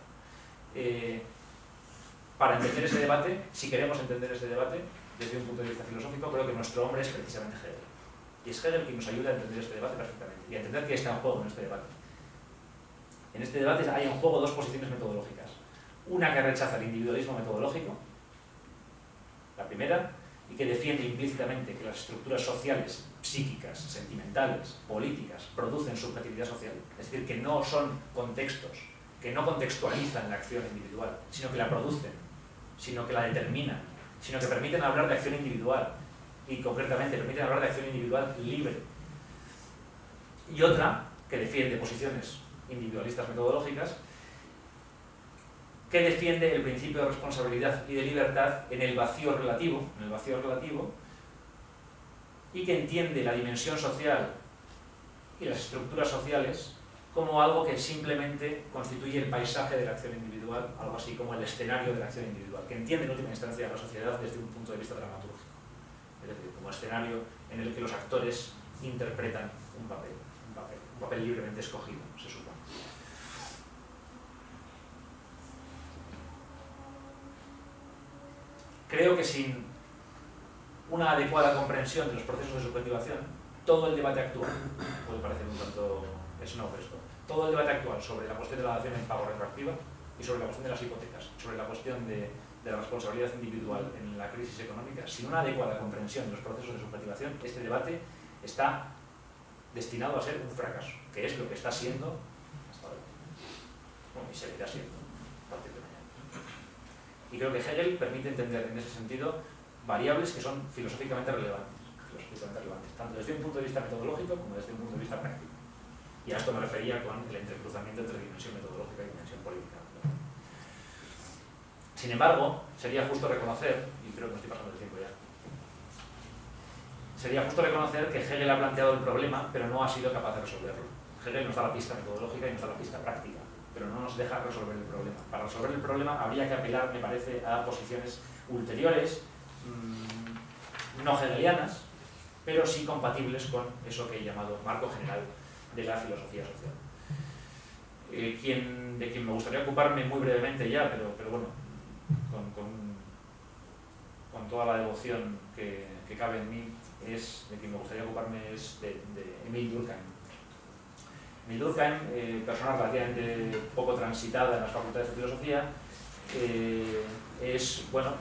Para entender ese debate, si queremos entender ese debate, desde un punto de vista filosófico, creo que nuestro hombre es precisamente Hegel. Y es Hegel quien nos ayuda a entender este debate perfectamente y a entender qué está en juego en este debate. En este debate hay en juego dos posiciones metodológicas. Una que rechaza el individualismo metodológico, la primera, y que defiende implícitamente que las estructuras sociales, psíquicas, sentimentales, políticas, producen subjetividad social. Es decir, que no son contextos, que no contextualizan la acción individual, sino que la producen, sino que la determinan, sino que permiten hablar de acción individual y concretamente permiten hablar de acción individual libre. Y otra, que defiende posiciones individualistas metodológicas, que defiende el principio de responsabilidad y de libertad en el vacío relativo, y que entiende la dimensión social y las estructuras sociales como algo que simplemente constituye el paisaje de la acción individual, algo así como el escenario de la acción individual, que entiende en última instancia a la sociedad desde un punto de vista dramatúrgico, es decir, como escenario en el que los actores interpretan un papel libremente escogido, se supone. Creo que sin una adecuada comprensión de los procesos de subjetivación, todo el debate actual, puede parecer un tanto snob esto, todo el debate actual sobre la cuestión de la dación en pago retroactiva y sobre la cuestión de las hipotecas, sobre la cuestión de la responsabilidad individual en la crisis económica, sin una adecuada comprensión de los procesos de subjetivación, este debate está destinado a ser un fracaso, que es lo que está siendo hasta ahora. Bueno, y seguirá siendo a partir de mañana. Y creo que Hegel permite entender en ese sentido variables que son filosóficamente relevantes, tanto desde un punto de vista metodológico como desde un punto de vista práctico. Y a esto me refería con el entrecruzamiento entre dimensión metodológica y dimensión política. Sin embargo, sería justo reconocer, y creo que me estoy pasando el tiempo ya, sería justo reconocer que Hegel ha planteado el problema, pero no ha sido capaz de resolverlo. Hegel nos da la pista metodológica y nos da la pista práctica, pero no nos deja resolver el problema. Para resolver el problema habría que apelar, me parece, a posiciones ulteriores, no hegelianas, pero sí compatibles con eso que he llamado marco general de la filosofía social. De quien me gustaría ocuparme muy brevemente ya, pero bueno, con toda la devoción que cabe en mí, de quien me gustaría ocuparme es de Emile Durkheim. Emile Durkheim, persona relativamente poco transitada en las facultades de filosofía, es, bueno,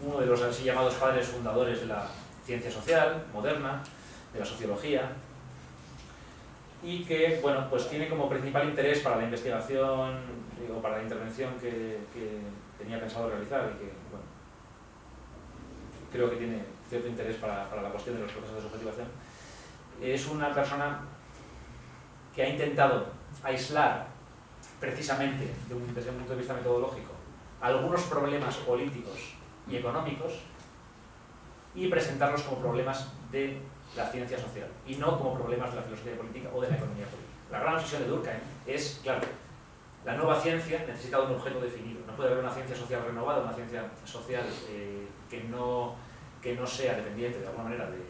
uno de los así llamados padres fundadores de la ciencia social moderna, de la sociología, y que, bueno, pues tiene como principal interés para la investigación o para la intervención que tenía pensado realizar y que, bueno, creo que tiene cierto interés para la cuestión de los procesos de subjetivación. Es una persona que ha intentado aislar precisamente desde un punto de vista metodológico algunos problemas políticos y económicos y presentarlos como problemas de la ciencia social y no como problemas de la filosofía política o de la economía política. La gran obsesión de Durkheim es, claro, la nueva ciencia necesita un objeto definido. No puede haber una ciencia social renovada, una ciencia social que no sea dependiente de alguna manera de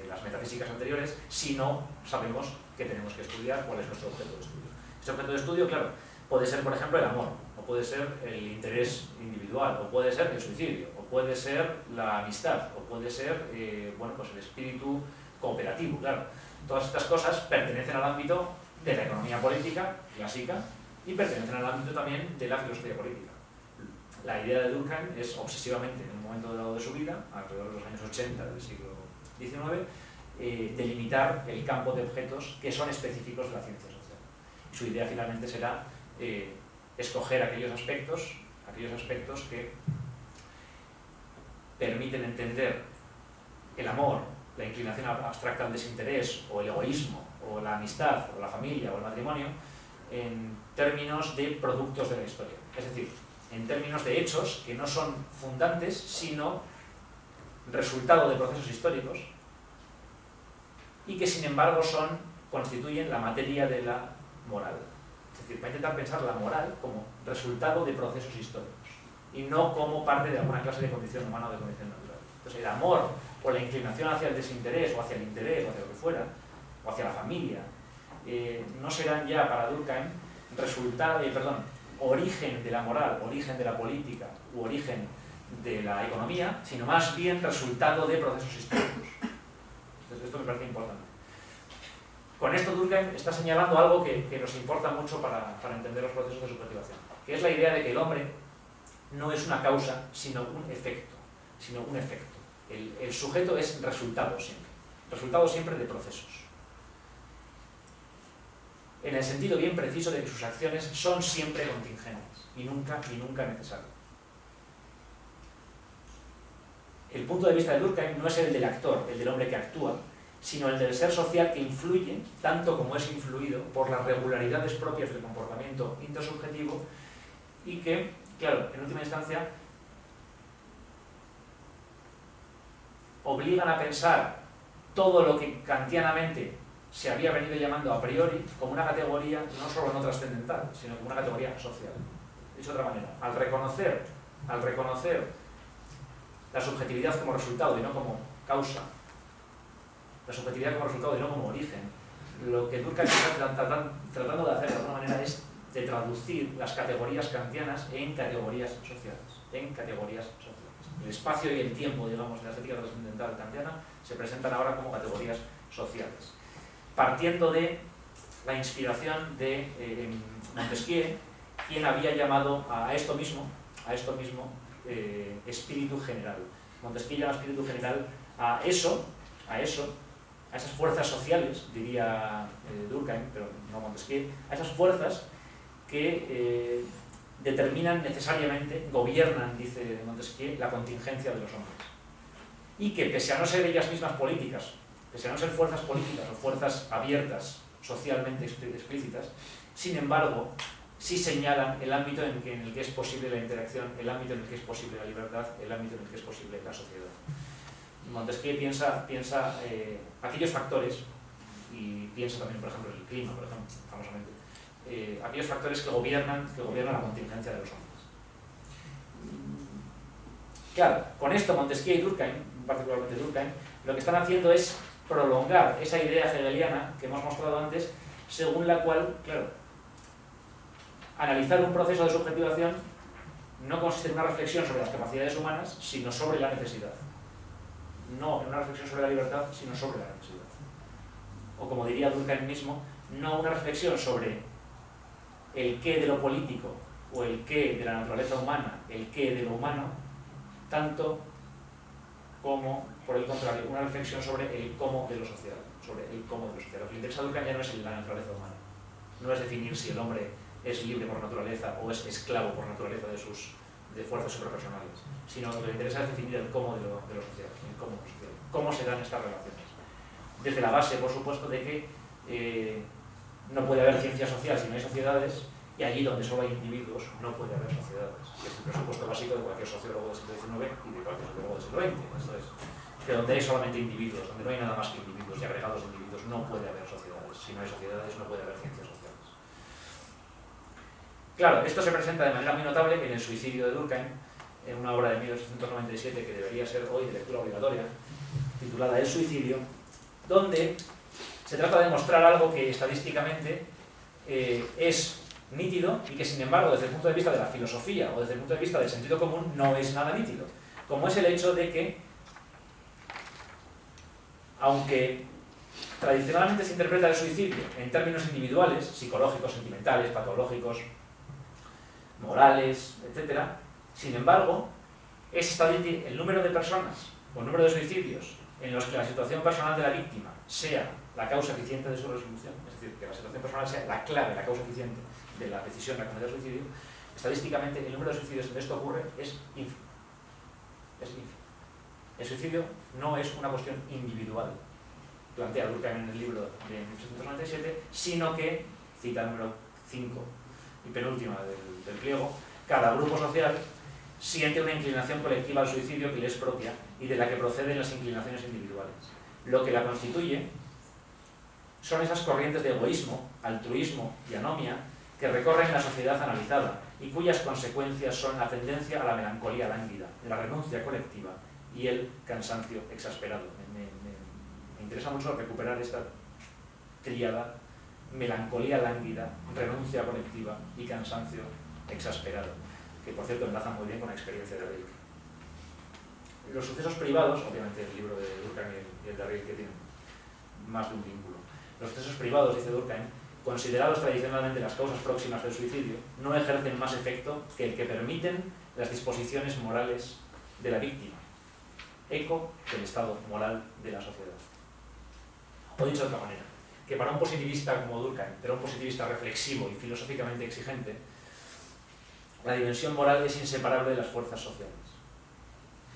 las metafísicas anteriores si no sabemos que tenemos que estudiar cuál es nuestro objeto de estudio. Ese objeto de estudio, claro, puede ser, por ejemplo, el amor, o puede ser el interés individual, o puede ser el suicidio, o puede ser la amistad, o puede ser bueno, pues el espíritu cooperativo. Claro, todas estas cosas pertenecen al ámbito de la economía política clásica y pertenecen al ámbito también de la filosofía política. La idea de Durkheim es obsesivamente, en un momento dado de su vida, alrededor de los años 80 del siglo XIX, delimitar el campo de objetos que son específicos de la ciencia social. Y su idea finalmente será escoger aquellos aspectos que permiten entender el amor, la inclinación abstracta al desinterés, o el egoísmo, o la amistad, o la familia, o el matrimonio, en términos de productos de la historia. Es decir, en términos de hechos que no son fundantes, sino resultado de procesos históricos, y que sin embargo constituyen la materia de la moral. Es decir, va a intentar pensar la moral como resultado de procesos históricos, y no como parte de alguna clase de condición humana o de condición natural. Entonces, el amor, o la inclinación hacia el desinterés, o hacia el interés, o hacia lo que fuera, o hacia la familia, no serán ya para Durkheim origen de la moral, origen de la política u origen de la economía, sino más bien resultado de procesos históricos. Entonces, esto me parece importante. Con esto Durkheim está señalando algo que nos importa mucho para entender los procesos de subjetivación, que es la idea de que el hombre no es una causa, sino un efecto. El sujeto es resultado siempre de procesos. En el sentido bien preciso de que sus acciones son siempre contingentes y nunca necesarias. El punto de vista de Durkheim no es el del actor, el del hombre que actúa, sino el del ser social que influye, tanto como es influido por las regularidades propias del comportamiento intersubjetivo y que, claro, en última instancia, obligan a pensar todo lo que kantianamente se había venido llamando a priori como una categoría no solo no trascendental, sino como una categoría social. Dicho de otra manera, al reconocer la subjetividad como resultado y no como causa, la subjetividad como resultado y no como origen, lo que Durkheim está tratando de hacer de alguna manera es de traducir las categorías kantianas en categorías sociales. El espacio y el tiempo, digamos, de la estética trascendental kantiana se presentan ahora como categorías sociales, partiendo de la inspiración de Montesquieu, quien había llamado a esto mismo espíritu general. Montesquieu llama espíritu general a esas fuerzas sociales, diría Durkheim, pero no Montesquieu, a esas fuerzas que determinan necesariamente, gobiernan, dice Montesquieu, la contingencia de los hombres. Y que pese a no ser ellas mismas políticas, pese a no ser fuerzas políticas o fuerzas abiertas, socialmente explícitas, sin embargo, sí señalan el ámbito en el que es posible la interacción, el ámbito en el que es posible la libertad, el ámbito en el que es posible la sociedad. Montesquieu piensa aquellos factores, y piensa también, por ejemplo, en el clima, por ejemplo, famosamente, aquellos factores que gobiernan la contingencia de los hombres. Claro, con esto Montesquieu y Durkheim, particularmente Durkheim, lo que están haciendo es prolongar esa idea hegeliana que hemos mostrado antes, según la cual, claro, analizar un proceso de subjetivación no consiste en una reflexión sobre las capacidades humanas, sino sobre la necesidad. No en una reflexión sobre la libertad, sino sobre la necesidad. O como diría Durkheim mismo, no una reflexión sobre el qué de lo político o el qué de la naturaleza humana, el qué de lo humano, tanto como, por el contrario, una reflexión sobre el cómo de lo social. Lo que le interesa a Durkheim ya no es la naturaleza humana. No es definir si el hombre es libre por naturaleza o es esclavo por naturaleza de sus de fuerzas suprapersonales, sino lo que le interesa es definir el cómo de lo social, cómo se dan estas relaciones. Desde la base, por supuesto, de que no puede haber ciencia social si no hay sociedades, y allí donde solo hay individuos no puede haber sociedades, que es el presupuesto básico de cualquier sociólogo del siglo XIX y de cualquier sociólogo del siglo XX. Esto es, que donde hay solamente individuos, donde no hay nada más que individuos y agregados de individuos, no puede haber sociedades. Si no hay sociedades, no puede haber ciencias sociales. Claro, esto se presenta de manera muy notable en El suicidio de Durkheim, en una obra de 1897 que debería ser hoy de lectura obligatoria, titulada El suicidio, donde se trata de mostrar algo que estadísticamente es nítido y que, sin embargo, desde el punto de vista de la filosofía o desde el punto de vista del sentido común, no es nada nítido, como es el hecho de que, aunque tradicionalmente se interpreta el suicidio en términos individuales, psicológicos, sentimentales, patológicos, morales, etc., sin embargo, es estadístico el número de personas o el número de suicidios en los que la situación personal de la víctima sea la causa eficiente de su resolución, es decir, que la situación personal sea la clave, la causa eficiente de la decisión de cometer suicidio, estadísticamente el número de suicidios donde esto ocurre es ínfimo. Es ínfimo. El suicidio no es una cuestión individual, plantea Durkheim en el libro de 1897, sino que, cita el número 5 y penúltima del pliego, cada grupo social siente una inclinación colectiva al suicidio que le es propia y de la que proceden las inclinaciones individuales. Lo que la constituye son esas corrientes de egoísmo, altruismo y anomia que recorren la sociedad analizada y cuyas consecuencias son la tendencia a la melancolía lánguida, la renuncia colectiva y el cansancio exasperado. Me interesa mucho recuperar esta tríada: melancolía lánguida, renuncia colectiva y cansancio exasperado, que por cierto enlaza muy bien con la experiencia de Rilke. Los sucesos privados, obviamente el libro de Durkheim y el de Rilke tienen más de un vínculo. Los sucesos privados, dice Durkheim, considerados tradicionalmente las causas próximas del suicidio, no ejercen más efecto que el que permiten las disposiciones morales de la víctima, eco del estado moral de la sociedad. O dicho de otra manera, que para un positivista como Durkheim, pero un positivista reflexivo y filosóficamente exigente, la dimensión moral es inseparable de las fuerzas sociales.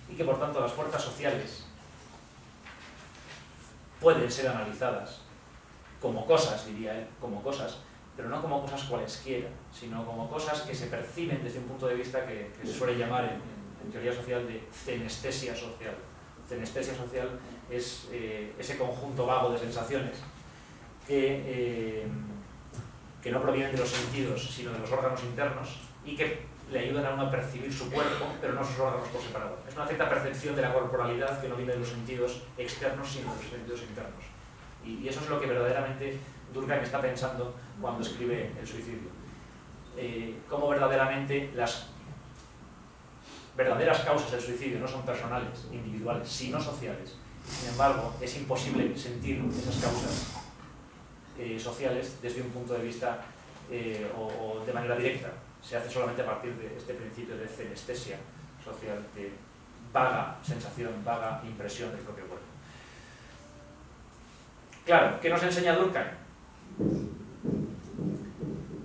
Y que por tanto las fuerzas sociales pueden ser analizadas como cosas, diría él, como cosas, pero no como cosas cualesquiera, sino como cosas que se perciben desde un punto de vista que se suele llamar en teoría social de cenestesia social. Cenestesia social es ese conjunto vago de sensaciones que no provienen de los sentidos, sino de los órganos internos y que le ayudan a uno a percibir su cuerpo, pero no sus órganos por separado. Es una cierta percepción de la corporalidad que no viene de los sentidos externos, sino de los sentidos internos. Y eso es lo que verdaderamente Durkheim está pensando cuando escribe El suicidio. Cómo verdaderamente las verdaderas causas del suicidio no son personales, individuales, sino sociales. Sin embargo, es imposible sentir esas causas sociales desde un punto de vista o de manera directa. Se hace solamente a partir de este principio de cenestesia social, de vaga sensación, vaga impresión del propio cuerpo. Claro, ¿qué nos enseña Durkheim?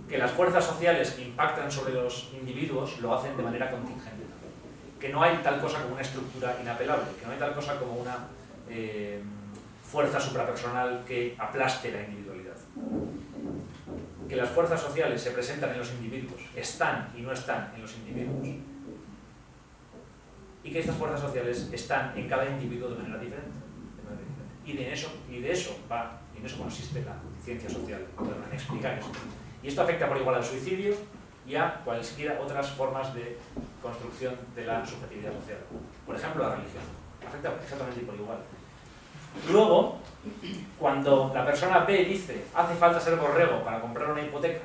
Que las fuerzas sociales que impactan sobre los individuos lo hacen de manera contingente. Que no hay tal cosa como una estructura inapelable, que no hay tal cosa como una fuerza suprapersonal que aplaste la individualidad. Que las fuerzas sociales se presentan en los individuos, están y no están en los individuos. Y que estas fuerzas sociales están en cada individuo de manera diferente. Y en eso consiste la ciencia social, en explicar eso. Y esto afecta por igual al suicidio y a cualesquiera otras formas de construcción de la subjetividad social. Por ejemplo, la religión. Afecta exactamente por igual. Luego, cuando la persona B dice hace falta ser borrego para comprar una hipoteca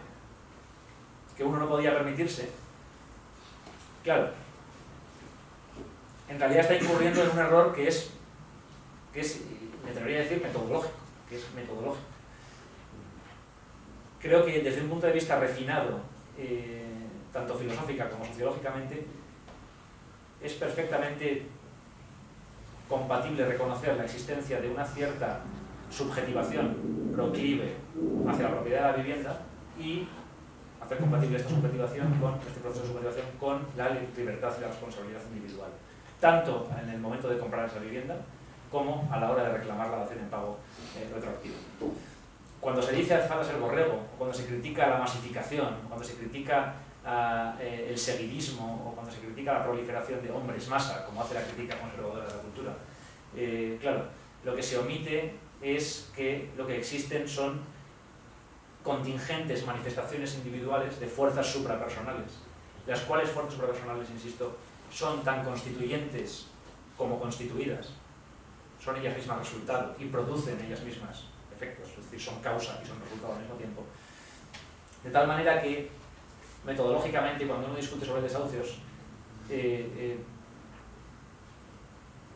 que uno no podía permitirse, claro, en realidad está incurriendo en un error que es me atrevería a decir metodológico, Creo que desde un punto de vista refinado, tanto filosófica como sociológicamente, es perfectamente compatible reconocer la existencia de una cierta subjetivación proclive hacia la propiedad de la vivienda y hacer compatible esta subjetivación con este proceso de subjetivación con la libertad y la responsabilidad individual, tanto en el momento de comprar esa vivienda como a la hora de reclamar la dación en pago retroactivo. Cuando se dice hace falta ser borrego, cuando se critica la masificación, cuando se critica el seguidismo o cuando se critica la proliferación de hombres masa, como hace la crítica conservadora de la cultura, claro, lo que se omite es que lo que existen son contingentes manifestaciones individuales de fuerzas suprapersonales, las cuales fuerzas suprapersonales, insisto, son tan constituyentes como constituidas, son ellas mismas resultado y producen ellas mismas efectos, es decir, son causa y son resultado al mismo tiempo. De tal manera que, metodológicamente, cuando uno discute sobre desahucios,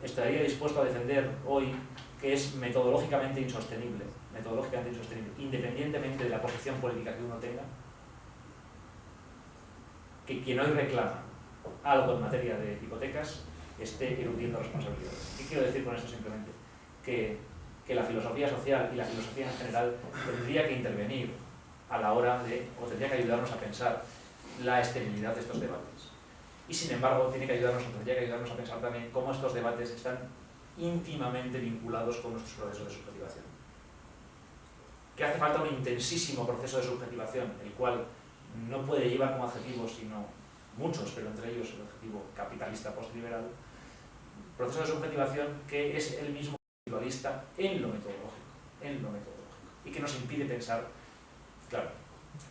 estaría dispuesto a defender hoy que es metodológicamente insostenible, independientemente de la posición política que uno tenga, que quien hoy reclama algo en materia de hipotecas esté eludiendo responsabilidades. ¿Qué quiero decir con esto? Simplemente que la filosofía social y la filosofía en general tendría que intervenir a la hora de, o tendría que ayudarnos a pensar la esterilidad de estos debates. Y sin embargo, tendría que ayudarnos a pensar también cómo estos debates están íntimamente vinculados con nuestros procesos de subjetivación. Que hace falta un intensísimo proceso de subjetivación, el cual no puede llevar como adjetivo, sino muchos, pero entre ellos el adjetivo capitalista postliberal, proceso de subjetivación que es el mismo individualista en lo metodológico, y que nos impide pensar, claro,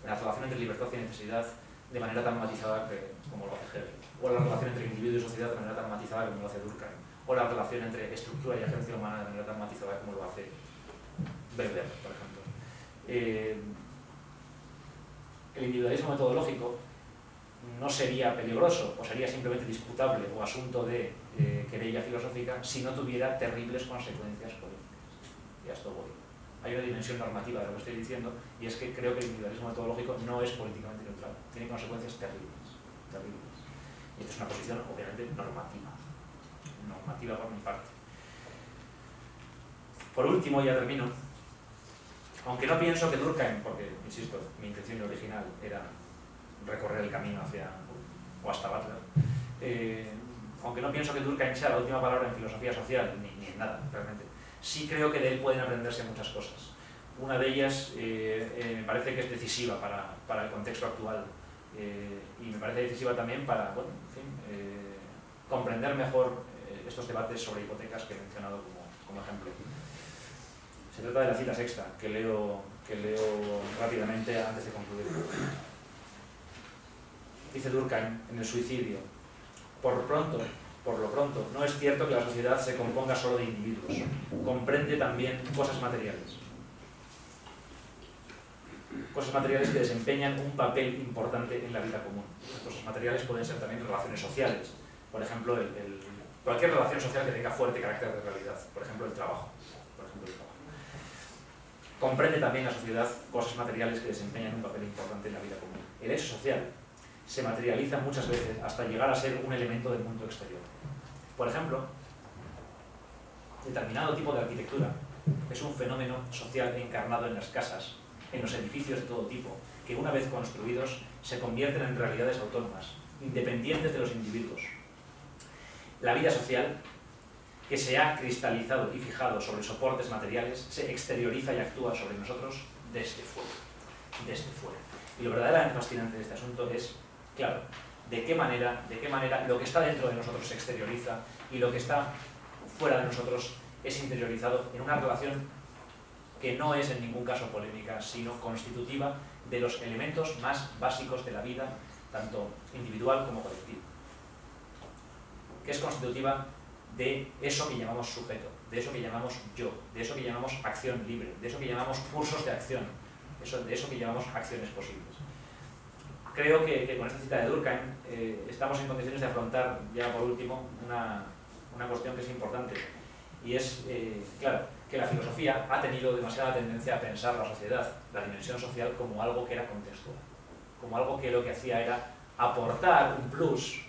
en la relación entre libertad y necesidad de manera tan matizada como lo hace Hegel, o la relación entre individuo y sociedad de manera tan matizada como lo hace Durkheim, o la relación entre estructura y agencia humana de manera tan matizada como lo hace Weber, por ejemplo. El individualismo metodológico no sería peligroso, o sería simplemente disputable o asunto de querella filosófica si no tuviera terribles consecuencias políticas. Y a esto voy. Hay una dimensión normativa de lo que estoy diciendo, y es que creo que el individualismo metodológico no es políticamente neutral, tiene consecuencias terribles. Y esta es una posición obviamente normativa por mi parte. Por último, ya termino, aunque no pienso que Durkheim, porque, insisto, mi intención original era recorrer el camino hacia, o hasta Butler, aunque no pienso que Durkheim sea la última palabra en filosofía social, ni en nada, realmente, sí creo que de él pueden aprenderse muchas cosas. Una de ellas me parece que es decisiva para el contexto actual, y me parece decisiva también para, bueno, en fin, comprender mejor estos debates sobre hipotecas que he mencionado como ejemplo. Se trata de la cita sexta, que leo rápidamente antes de concluir. Dice Durkheim en El suicidio: por lo pronto, no es cierto que la sociedad se componga solo de individuos, comprende también cosas materiales. Cosas materiales que desempeñan un papel importante en la vida común. Las cosas materiales pueden ser también relaciones sociales, por ejemplo, cualquier relación social que tenga fuerte carácter de realidad, por ejemplo, el trabajo. Comprende también la sociedad cosas materiales que desempeñan un papel importante en la vida común. El hecho social se materializa muchas veces hasta llegar a ser un elemento del mundo exterior. Por ejemplo, determinado tipo de arquitectura es un fenómeno social encarnado en las casas, en los edificios de todo tipo, que una vez construidos se convierten en realidades autónomas, independientes de los individuos. La vida social, que se ha cristalizado y fijado sobre soportes materiales, se exterioriza y actúa sobre nosotros desde fuera. Y lo verdaderamente fascinante de este asunto es, claro, de qué manera lo que está dentro de nosotros se exterioriza y lo que está fuera de nosotros es interiorizado en una relación que no es en ningún caso polémica, sino constitutiva de los elementos más básicos de la vida, tanto individual como colectiva, que es constitutiva de eso que llamamos sujeto, de eso que llamamos yo, de eso que llamamos acción libre, de eso que llamamos cursos de acción, de eso que llamamos acciones posibles. Creo que con esta cita de Durkheim estamos en condiciones de afrontar, ya por último, una cuestión que es importante, y es, claro, que la filosofía ha tenido demasiada tendencia a pensar la sociedad, la dimensión social, como algo que era contextual, como algo que lo que hacía era aportar un plus,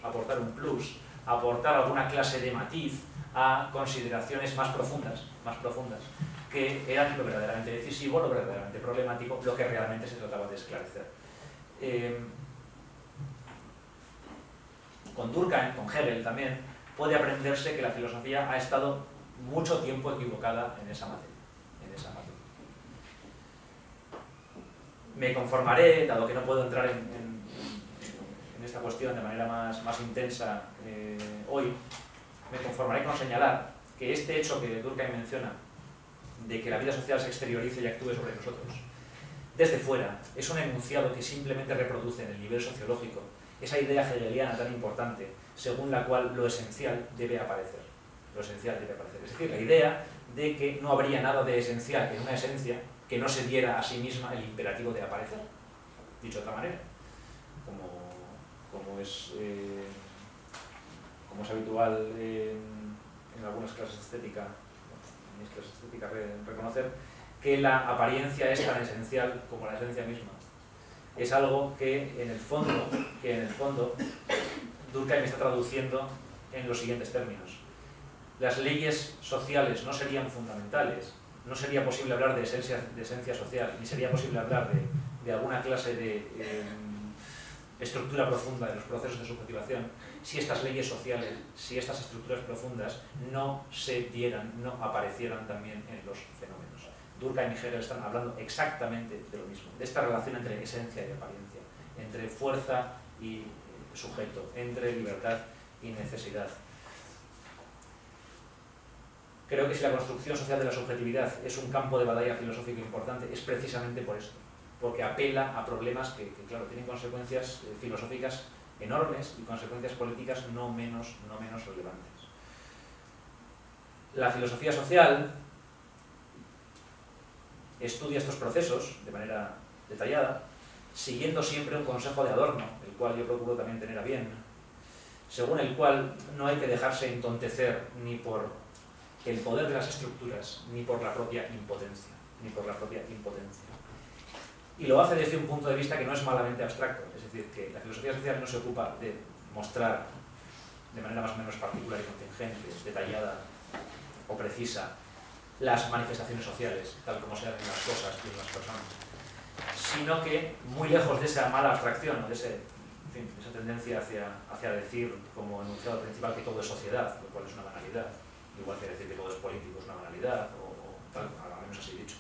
aportar alguna clase de matiz a consideraciones más profundas, que eran lo verdaderamente decisivo, lo verdaderamente problemático, lo que realmente se trataba de esclarecer. Con Durkheim, con Hegel también, puede aprenderse que la filosofía ha estado mucho tiempo equivocada en esa materia. Me conformaré, dado que no puedo entrar en esta cuestión de manera más intensa hoy, me conformaré con señalar que este hecho que Durkheim menciona, de que la vida social se exteriorice y actúe sobre nosotros, desde fuera, es un enunciado que simplemente reproduce en el nivel sociológico esa idea hegeliana tan importante, según la cual lo esencial debe aparecer. Lo esencial debe aparecer. Es decir, la idea de que no habría nada de esencial en una esencia que no se diera a sí misma el imperativo de aparecer. Dicho de otra manera, como es habitual en algunas clases de estética, en mis clases de estética, reconocer que la apariencia es tan esencial como la esencia misma. Es algo que en el fondo Durkheim está traduciendo en los siguientes términos. Las leyes sociales no serían fundamentales, no sería posible hablar de esencia social, ni sería posible hablar de alguna clase de estructura profunda de los procesos de subjetivación, si estas leyes sociales, si estas estructuras profundas no se dieran, no aparecieran también en los fenómenos. Durkheim y Hegel están hablando exactamente de lo mismo, de esta relación entre esencia y apariencia, entre fuerza y sujeto, entre libertad y necesidad. Creo que si la construcción social de la subjetividad es un campo de batalla filosófico importante, es precisamente por esto, porque apela a problemas que claro, tienen consecuencias filosóficas enormes y consecuencias políticas no menos relevantes. La filosofía social estudia estos procesos de manera detallada, siguiendo siempre un consejo de Adorno, el cual yo procuro también tener a bien, según el cual no hay que dejarse entontecer ni por el poder de las estructuras, ni por la propia impotencia. Y lo hace desde un punto de vista que no es malamente abstracto, es decir, que la filosofía social no se ocupa de mostrar de manera más o menos particular y contingente, detallada o precisa, las manifestaciones sociales, tal como se hacen las cosas y en las personas, sino que, muy lejos de esa mala abstracción, o de esa tendencia hacia decir como enunciado principal que todo es sociedad, lo cual es una banalidad, igual que decir que todo es político es una banalidad, o tal, al menos así dicho.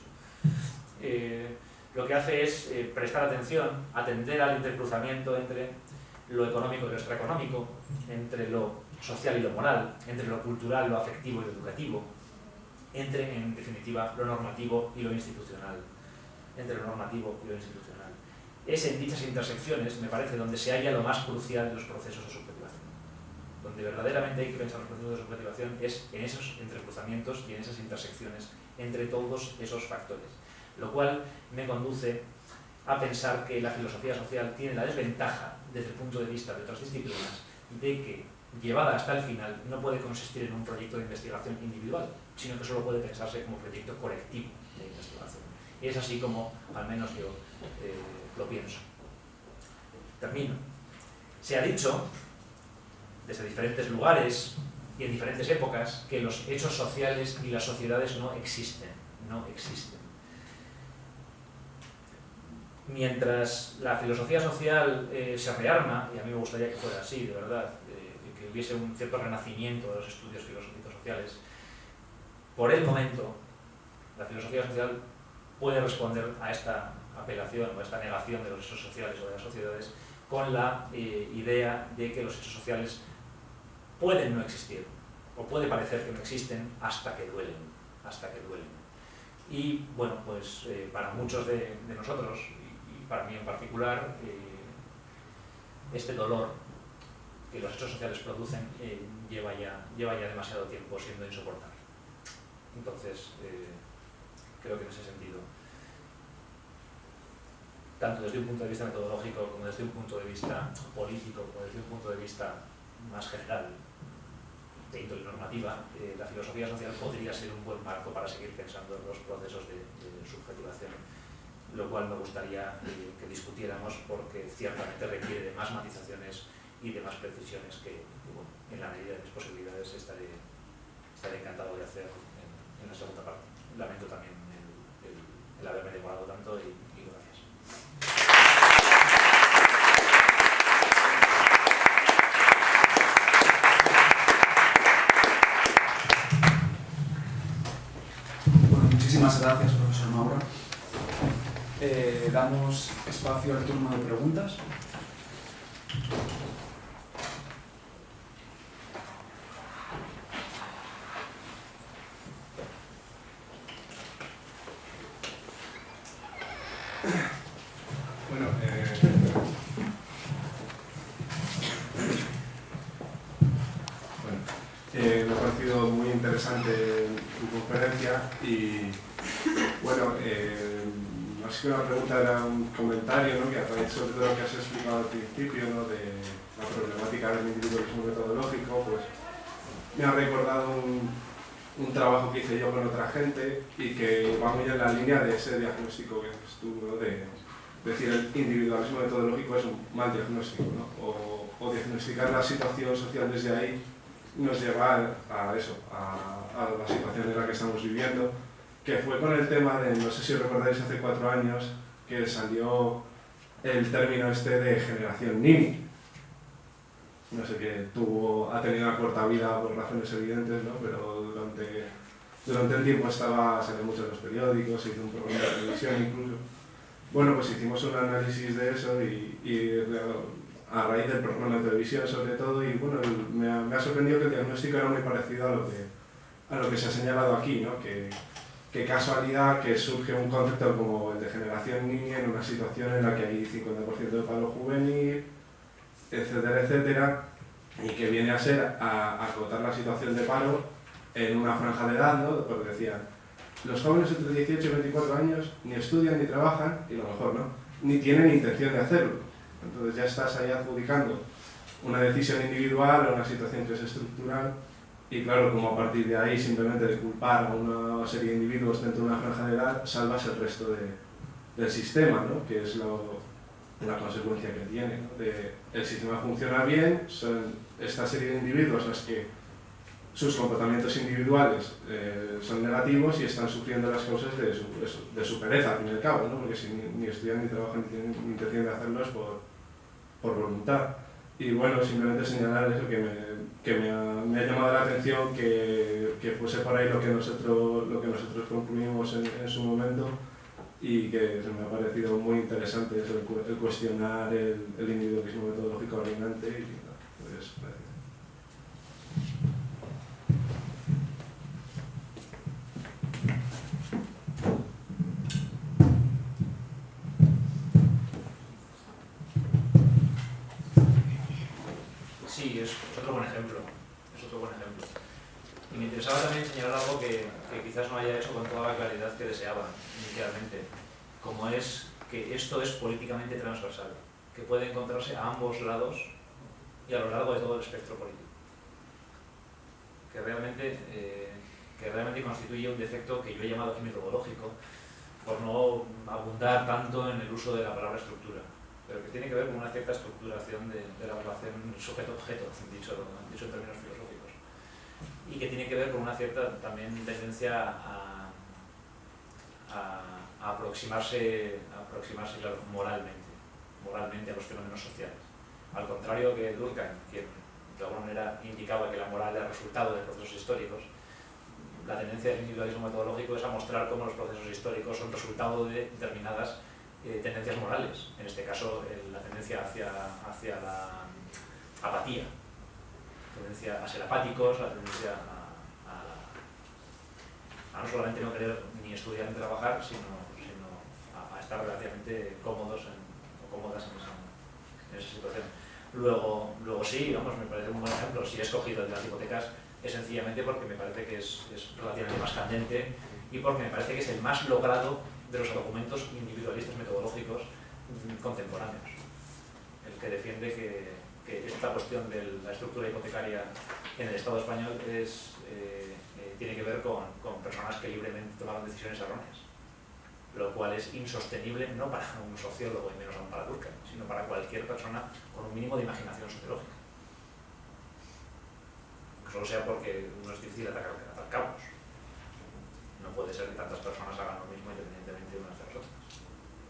Lo que hace es prestar atención, atender al intercruzamiento entre lo económico y lo extraeconómico, entre lo social y lo moral, entre lo cultural, lo afectivo y lo educativo, entre, en definitiva, lo normativo y lo institucional. Es en dichas intersecciones, me parece, donde se halla lo más crucial de los procesos de subjetivación. Donde verdaderamente hay que pensar los procesos de subjetivación es en esos entrecruzamientos y en esas intersecciones entre todos esos factores. Lo cual me conduce a pensar que la filosofía social tiene la desventaja, desde el punto de vista de otras disciplinas, de que, llevada hasta el final, no puede consistir en un proyecto de investigación individual, sino que solo puede pensarse como proyecto colectivo de investigación. Y es así como, al menos yo, lo pienso. Termino. Se ha dicho, desde diferentes lugares y en diferentes épocas, que los hechos sociales y las sociedades no existen. Mientras la filosofía social se rearma, y a mí me gustaría que fuera así, de verdad, que hubiese un cierto renacimiento de los estudios filosóficos sociales, por el momento, la filosofía social puede responder a esta apelación o a esta negación de los hechos sociales o de las sociedades con la idea de que los hechos sociales pueden no existir, o puede parecer que no existen hasta que duelen. Y bueno, pues para muchos de nosotros, y para mí en particular, este dolor que los hechos sociales producen lleva ya demasiado tiempo siendo insoportable. Entonces, creo que en ese sentido, tanto desde un punto de vista metodológico como desde un punto de vista político, como desde un punto de vista más general, de índole normativa, la filosofía social podría ser un buen marco para seguir pensando en los procesos de subjetivación, lo cual me gustaría que discutiéramos, porque ciertamente requiere de más matizaciones y de más precisiones que bueno, en la medida de mis posibilidades estaré encantado de hacer en la segunda parte. Lamento también el haberme demorado tanto y gracias. Damos espacio al turno de preguntas. Bueno, me ha parecido muy interesante tu conferencia y bueno, más que una pregunta era un comentario, ¿no? Que a raíz sobre todo lo que has explicado al principio, ¿no? De la problemática del individualismo metodológico, pues me ha recordado un trabajo que hice yo con otra gente y que va muy en la línea de ese diagnóstico que haces tú, ¿no? De decir, el individualismo metodológico es un mal diagnóstico, ¿no? O diagnosticar la situación social desde ahí nos lleva a eso, a la situación en la que estamos viviendo, que fue con el tema de, no sé si recordáis, hace 4 años que salió el término este de generación Nini. No sé, que ha tenido una corta vida por razones evidentes, ¿no? Pero durante el tiempo salió mucho en los periódicos, se hizo un programa de televisión incluso. Bueno, pues hicimos un análisis de eso y a raíz del programa de televisión sobre todo, y bueno, me ha sorprendido que el diagnóstico era muy parecido a lo que se ha señalado aquí, ¿no? Qué casualidad que surge un concepto como el de generación niña en una situación en la que hay 50% de paro juvenil, etcétera, etcétera, y que viene a ser a acotar la situación de paro en una franja de edad, ¿no? Porque decían, los jóvenes entre 18 y 24 años ni estudian ni trabajan, y lo mejor, ¿no? Ni tienen intención de hacerlo. Entonces ya estás ahí adjudicando una decisión individual a una situación que es estructural, y claro, como a partir de ahí simplemente de culpar a una serie de individuos dentro de una franja de edad, salvas el resto del sistema, ¿no? Que es la consecuencia que tiene, ¿no? El sistema funciona bien, son esta serie de individuos los que sus comportamientos individuales son negativos y están sufriendo las causas de su pereza, al fin y al cabo, ¿no? Porque si ni estudian ni trabajan ni tienen intención de hacerlo es por voluntad. Y bueno, simplemente señalar eso, que me ha llamado la atención que fuese por ahí lo que nosotros concluimos en su momento, y que se me ha parecido muy interesante eso, el cuestionar el individualismo metodológico dominante, y pues gracias. Sí, es otro buen ejemplo. Y me interesaba también señalar algo que quizás no haya hecho con toda la claridad que deseaba inicialmente, como es que esto es políticamente transversal, que puede encontrarse a ambos lados y a lo largo de todo el espectro político, que realmente constituye un defecto que yo he llamado aquí metodológico, por no abundar tanto en el uso de la palabra estructura, pero que tiene que ver con una cierta estructuración de la relación sujeto-objeto, dicho en términos filosóficos, y que tiene que ver con una cierta también tendencia a aproximarse claro, moralmente a los fenómenos sociales. Al contrario que Durkheim, quien de alguna manera indicaba que la moral era resultado de procesos históricos, la tendencia del individualismo metodológico es a mostrar cómo los procesos históricos son resultado de determinadas tendencias morales, en este caso la tendencia hacia la apatía, la tendencia a ser apáticos, la tendencia a no solamente no querer ni estudiar ni trabajar, sino a estar relativamente cómodos o cómodas en esa situación. Luego sí, vamos, me parece un buen ejemplo. Si he escogido el de las hipotecas es sencillamente porque me parece que es relativamente más candente y porque me parece que es el más logrado de los argumentos individualistas metodológicos contemporáneos. El que defiende que esta cuestión de la estructura hipotecaria en el Estado español tiene que ver con personas que libremente tomaron decisiones erróneas, lo cual es insostenible no para un sociólogo y menos aún para Durkheim, sino para cualquier persona con un mínimo de imaginación sociológica. Solo sea porque no es difícil atar cabos. No puede ser que tantas personas hagan lo mismo independientemente de unas de las otras.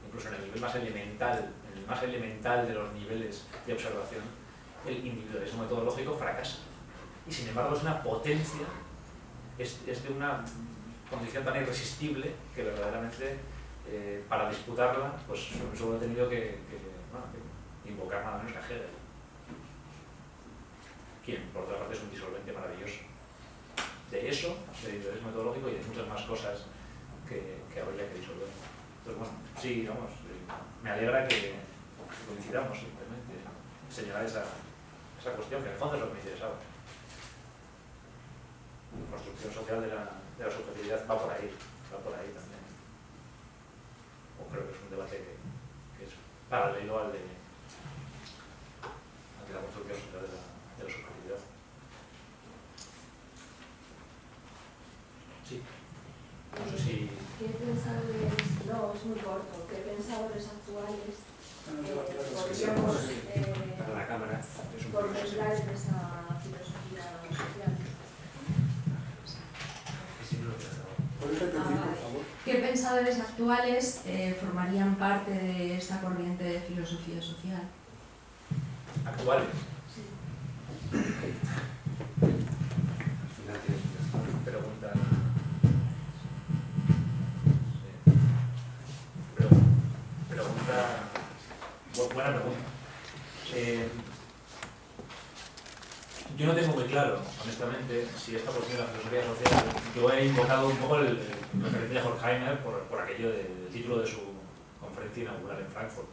Incluso en el nivel más elemental de los niveles de observación, el individualismo metodológico fracasa. Y sin embargo es una potencia, es de una condición tan irresistible que verdaderamente para disputarla, pues solo he tenido que invocar nada menos que a Hegel, quien por otra parte es un disolvente maravilloso de eso, del interés metodológico y de muchas más cosas que habría que disolver. Entonces, bueno, sí, vamos, me alegra que coincidamos simplemente en señalar esa cuestión, que en el fondo es lo que me interesaba. La construcción social de la subjetividad va por ahí también. O creo que es un debate que es paralelo al de la construcción social de la subjetividad. Sí. No sé si... ¿Qué pensadores, no, es muy corto, qué pensadores actuales podríamos para la cámara contemplar en esa filosofía social? ¿Qué pensadores actuales formarían parte de esta corriente de filosofía social? Actuales. Sí. Pregunta. Buena pregunta. Yo no tengo muy claro, honestamente, si esta cuestión de la filosofía social, yo he invocado un poco el referente de Horkheimer por aquello del título de su conferencia inaugural en Frankfurt.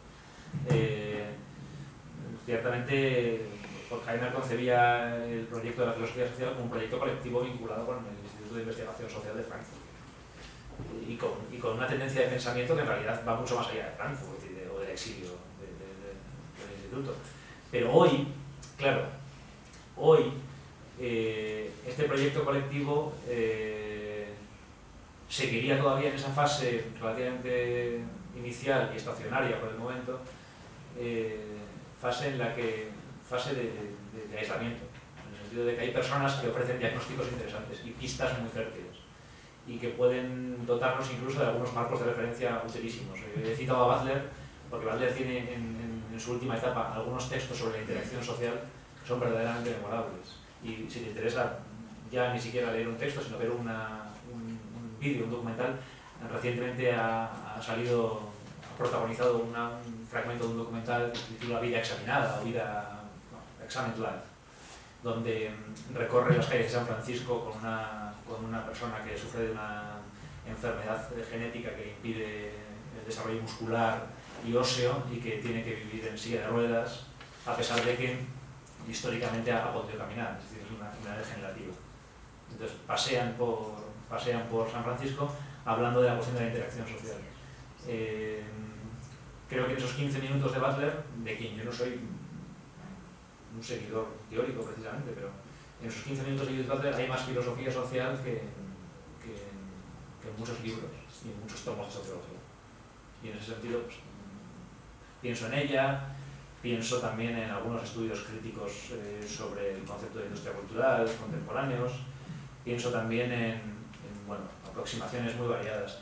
Ciertamente, Horkheimer concebía el proyecto de la filosofía social como un proyecto colectivo vinculado con el Instituto de Investigación Social de Frankfurt y con una tendencia de pensamiento que en realidad va mucho más allá de Frankfurt o del exilio del instituto. Pero hoy, claro, este proyecto colectivo seguiría todavía en esa fase relativamente inicial y estacionaria por el momento, fase de aislamiento, en el sentido de que hay personas que ofrecen diagnósticos interesantes y pistas muy fértiles y que pueden dotarnos incluso de algunos marcos de referencia utilísimos. He citado a Butler porque Butler tiene en su última etapa algunos textos sobre la interacción social que son verdaderamente memorables. Y si te interesa ya ni siquiera leer un texto, sino ver un vídeo, un documental, recientemente ha protagonizado un fragmento de un documental que se titula Vida examinada o Examined Life, donde recorre las calles de San Francisco con una persona que sufre de una enfermedad genética que impide el desarrollo muscular y óseo y que tiene que vivir en silla de ruedas, a pesar de que históricamente ha podido caminar, es decir, es una enfermedad degenerativa. Entonces pasean por San Francisco hablando de la cuestión de la interacción social. Creo que en esos 15 minutos de Butler, de quien yo no soy un seguidor teórico precisamente, pero en esos 15 minutos de Judith Butler hay más filosofía social que en muchos libros y en muchos tomos de sociología. Y en ese sentido, pues, pienso en ella, pienso también en algunos estudios críticos sobre el concepto de industria cultural contemporáneos, pienso también en aproximaciones muy variadas.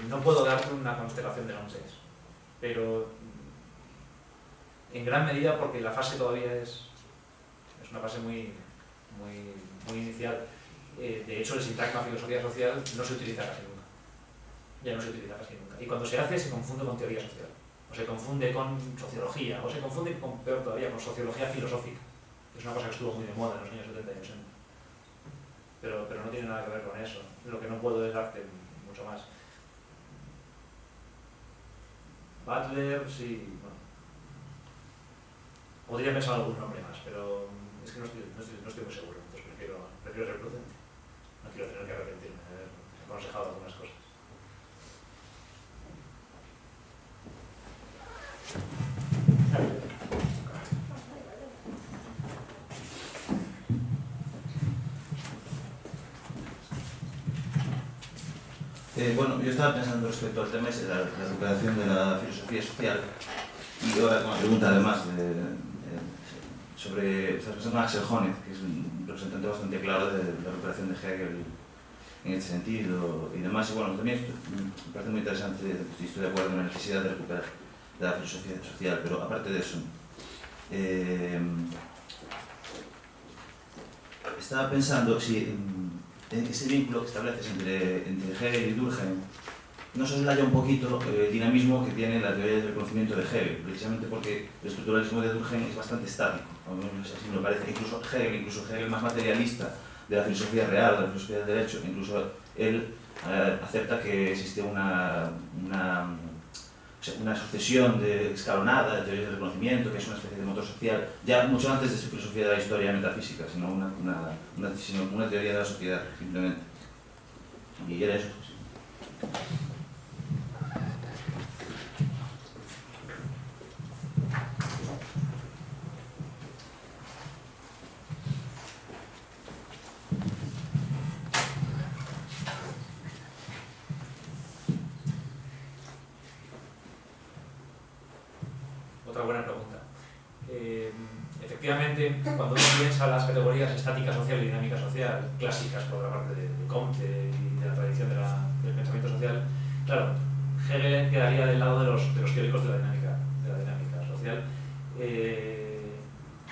No puedo darte una constelación de nombres, pero en gran medida porque la fase todavía es una fase muy inicial. De hecho, el sintagma filosofía social no se utiliza casi nunca. Ya no se utiliza casi nunca. Y cuando se hace, se confunde con teoría social. O se confunde con sociología, o se confunde, peor todavía, con sociología filosófica, que es una cosa que estuvo muy de moda en los años 70 y 80. Pero no tiene nada que ver con eso. Lo que no puedo es darte mucho más. Butler, sí, bueno. Podría pensar algún nombre más, pero es que no estoy muy seguro, entonces prefiero ser prudente. No quiero tener que arrepentirme de haber aconsejado algunas cosas. Bueno, yo estaba pensando respecto al tema de la recuperación de la filosofía social y ahora con la pregunta además sobre Axel Honneth, que es un representante bastante claro de la recuperación de Hegel en este sentido y demás. Y bueno, también me parece muy interesante y estoy de acuerdo en la necesidad de recuperar la filosofía social, pero aparte de eso, estaba pensando si en ese vínculo que estableces entre Hegel y Durkheim, no soslaya un poquito el dinamismo que tiene la teoría del conocimiento de Hegel, precisamente porque el estructuralismo de Durkheim es bastante estático, o menos así me parece. Incluso Hegel más materialista de la filosofía real, de la filosofía del derecho, incluso él acepta que existe una sucesión escalonada de teorías del conocimiento, que es una especie de motor social, ya mucho antes de su filosofía de la historia metafísica, sino una teoría de la sociedad, simplemente. Y era eso. Otra buena pregunta. Efectivamente, cuando uno piensa las categorías estática social y dinámica social, clásicas por la parte de Comte y de la tradición del pensamiento social, claro, Hegel quedaría del lado de los teóricos de la dinámica social,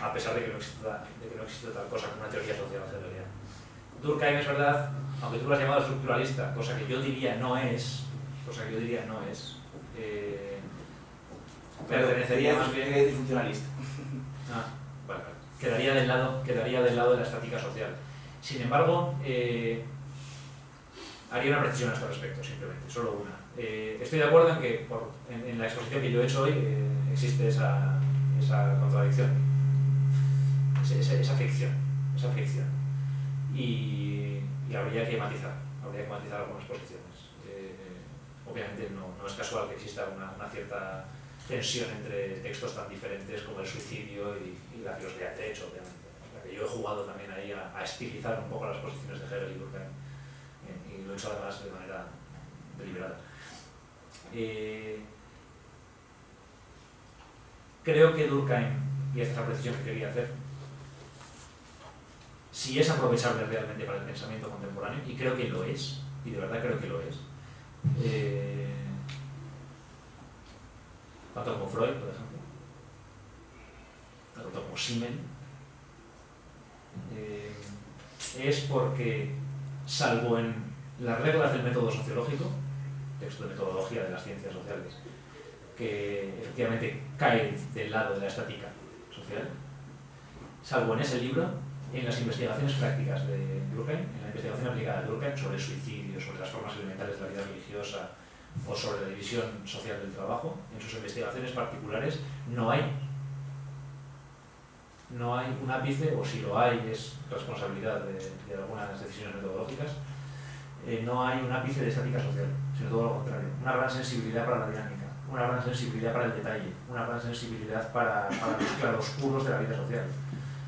a pesar de que no existe tal cosa como una teoría social hegeliana. Durkheim, es verdad, aunque tú lo has llamado estructuralista, cosa que yo diría no es, pertenecería más bien... funcionalista. Vale. Quedaría del lado de la estática social. Sin embargo, haría una precisión a este respecto, simplemente, solo una. Estoy de acuerdo en que en la exposición que yo he hecho hoy existe esa contradicción, esa fricción. Y habría que matizar algunas posiciones. Obviamente no es casual que exista una cierta tensión entre textos tan diferentes como el suicidio y la filosofía del derecho, obviamente. O sea, que yo he jugado también ahí a estilizar un poco las posiciones de Hegel y Durkheim, y lo he hecho además de manera deliberada. Creo que Durkheim, y esta es la precisión que quería hacer, si es aprovechable realmente para el pensamiento contemporáneo, y creo que lo es, y de verdad creo que lo es, tanto como Freud, por ejemplo, tanto como Simmel, es porque, salvo en las reglas del método sociológico, texto de metodología de las ciencias sociales, que efectivamente cae del lado de la estática social, salvo en ese libro, en las investigaciones prácticas de Durkheim, en la investigación aplicada de Durkheim sobre el suicidio, sobre las formas elementales de la vida religiosa o sobre la división social del trabajo, en sus investigaciones particulares no hay un ápice, o si lo hay es responsabilidad de algunas decisiones metodológicas, no hay un ápice de estática social, sino todo lo contrario, una gran sensibilidad para la dinámica, una gran sensibilidad para el detalle, una gran sensibilidad para los claroscuros de la vida social,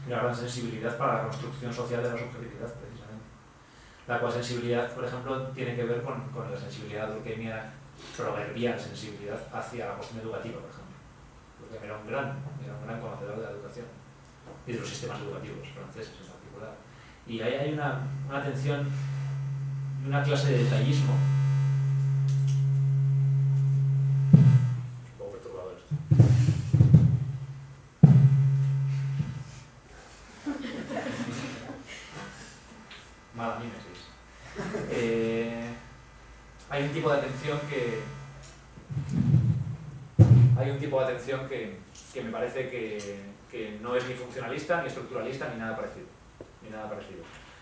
una gran sensibilidad para la construcción social de la subjetividad, precisamente. La cual sensibilidad, por ejemplo, tiene que ver con la sensibilidad durkheimiana, proverbial sensibilidad hacia la cuestión educativa, por ejemplo. Durkheim era un gran conocedor de la educación y de los sistemas educativos franceses en particular. Y ahí hay una atención y una clase de detallismo. Un poco perturbador esto. Mala mímesis. Hay un tipo de atención que me parece que no es ni funcionalista, ni estructuralista, ni nada parecido.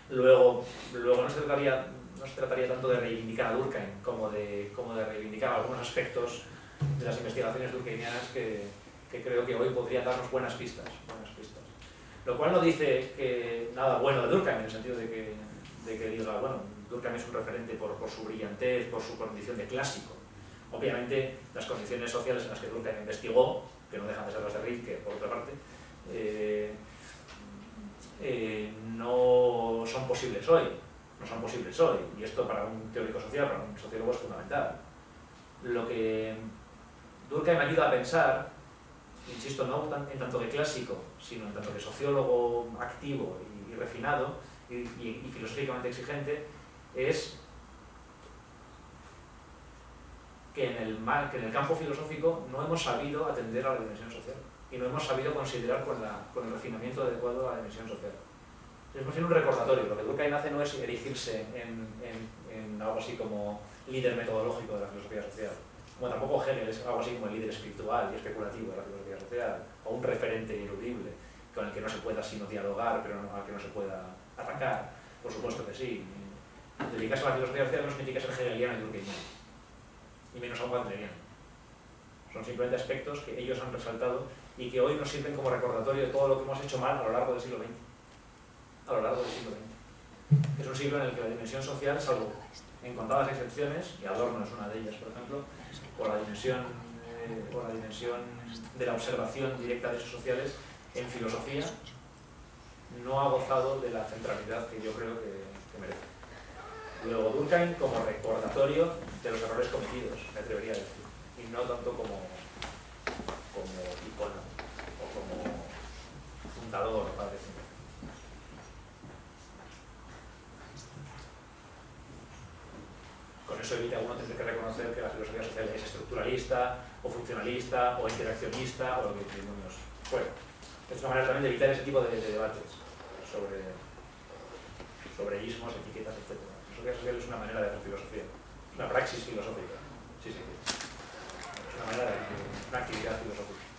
Luego no se trataría tanto de reivindicar a Durkheim como de reivindicar algunos aspectos de las investigaciones durkheimianas que creo que hoy podrían darnos buenas pistas. Lo cual no dice que nada bueno de Durkheim, en el sentido de que diga, bueno, Durkheim es un referente por su brillantez, por su condición de clásico. Obviamente, las condiciones sociales en las que Durkheim investigó, que no dejan de ser las de Rilke, por otra parte, no son posibles hoy. Y esto para un teórico social, para un sociólogo, es fundamental. Lo que Durkheim ayuda a pensar, insisto, no en tanto que clásico, sino en tanto que sociólogo activo y refinado y filosóficamente exigente, es que en el campo filosófico no hemos sabido atender a la dimensión social y no hemos sabido considerar con el refinamiento adecuado a la dimensión social. Es más bien un recordatorio. Lo que Durkheim hace no es erigirse en algo así como líder metodológico de la filosofía social. Como tampoco Hegel es algo así como el líder espiritual y especulativo de la filosofía social, o un referente ineludible con el que no se pueda sino dialogar, pero al que no se pueda atacar. Por supuesto que sí. Dedicarse a la filosofía social no significa ser hegeliano y durkheimiano, y menos aún wagneriano. Son simplemente aspectos que ellos han resaltado y que hoy nos sirven como recordatorio de todo lo que hemos hecho mal a lo largo del siglo XX. A lo largo del siglo XX. Es un siglo en el que la dimensión social, salvo en contadas excepciones, y Adorno es una de ellas, por ejemplo, por la dimensión de la observación directa de hechos sociales, en filosofía no ha gozado de la centralidad que yo creo que merece. Luego Durkheim como recordatorio de los errores cometidos, me atrevería a decir, y no tanto como icono o como fundador, parece. Con eso evita uno tener que reconocer que la filosofía social es estructuralista, o funcionalista, o interaccionista, o lo que demonios fuera. Es una manera también de evitar ese tipo de debates sobre ismos, etiquetas, etc. La filosofía social es una manera de hacer filosofía, una praxis filosófica. Sí. Es una manera de una actividad filosófica.